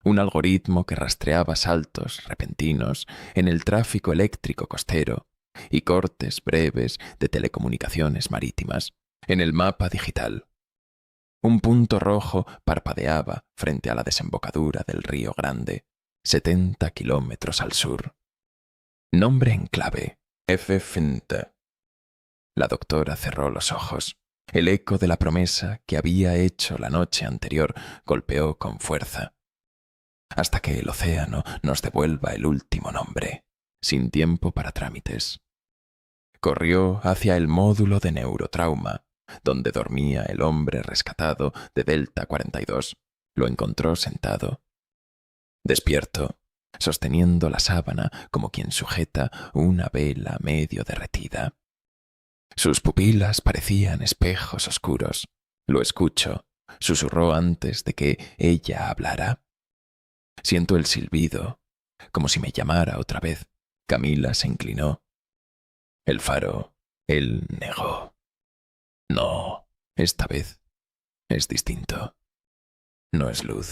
Un algoritmo que rastreaba saltos repentinos en el tráfico eléctrico costero y cortes breves de telecomunicaciones marítimas. En el mapa digital, un punto rojo parpadeaba frente a la desembocadura del Río Grande, 70 kilómetros al sur. Nombre en clave: F. Finte. La doctora cerró los ojos. El eco de la promesa que había hecho la noche anterior golpeó con fuerza. Hasta que el océano nos devuelva el último nombre, sin tiempo para trámites. Corrió hacia el módulo de neurotrauma, donde dormía el hombre rescatado de Delta 42. Lo encontró sentado, despierto, sosteniendo la sábana como quien sujeta una vela medio derretida. Sus pupilas parecían espejos oscuros. Lo escucho, susurró antes de que ella hablara. Siento el silbido, como si me llamara otra vez. Camila se inclinó. El faro, él negó. No, esta vez es distinto. No es luz.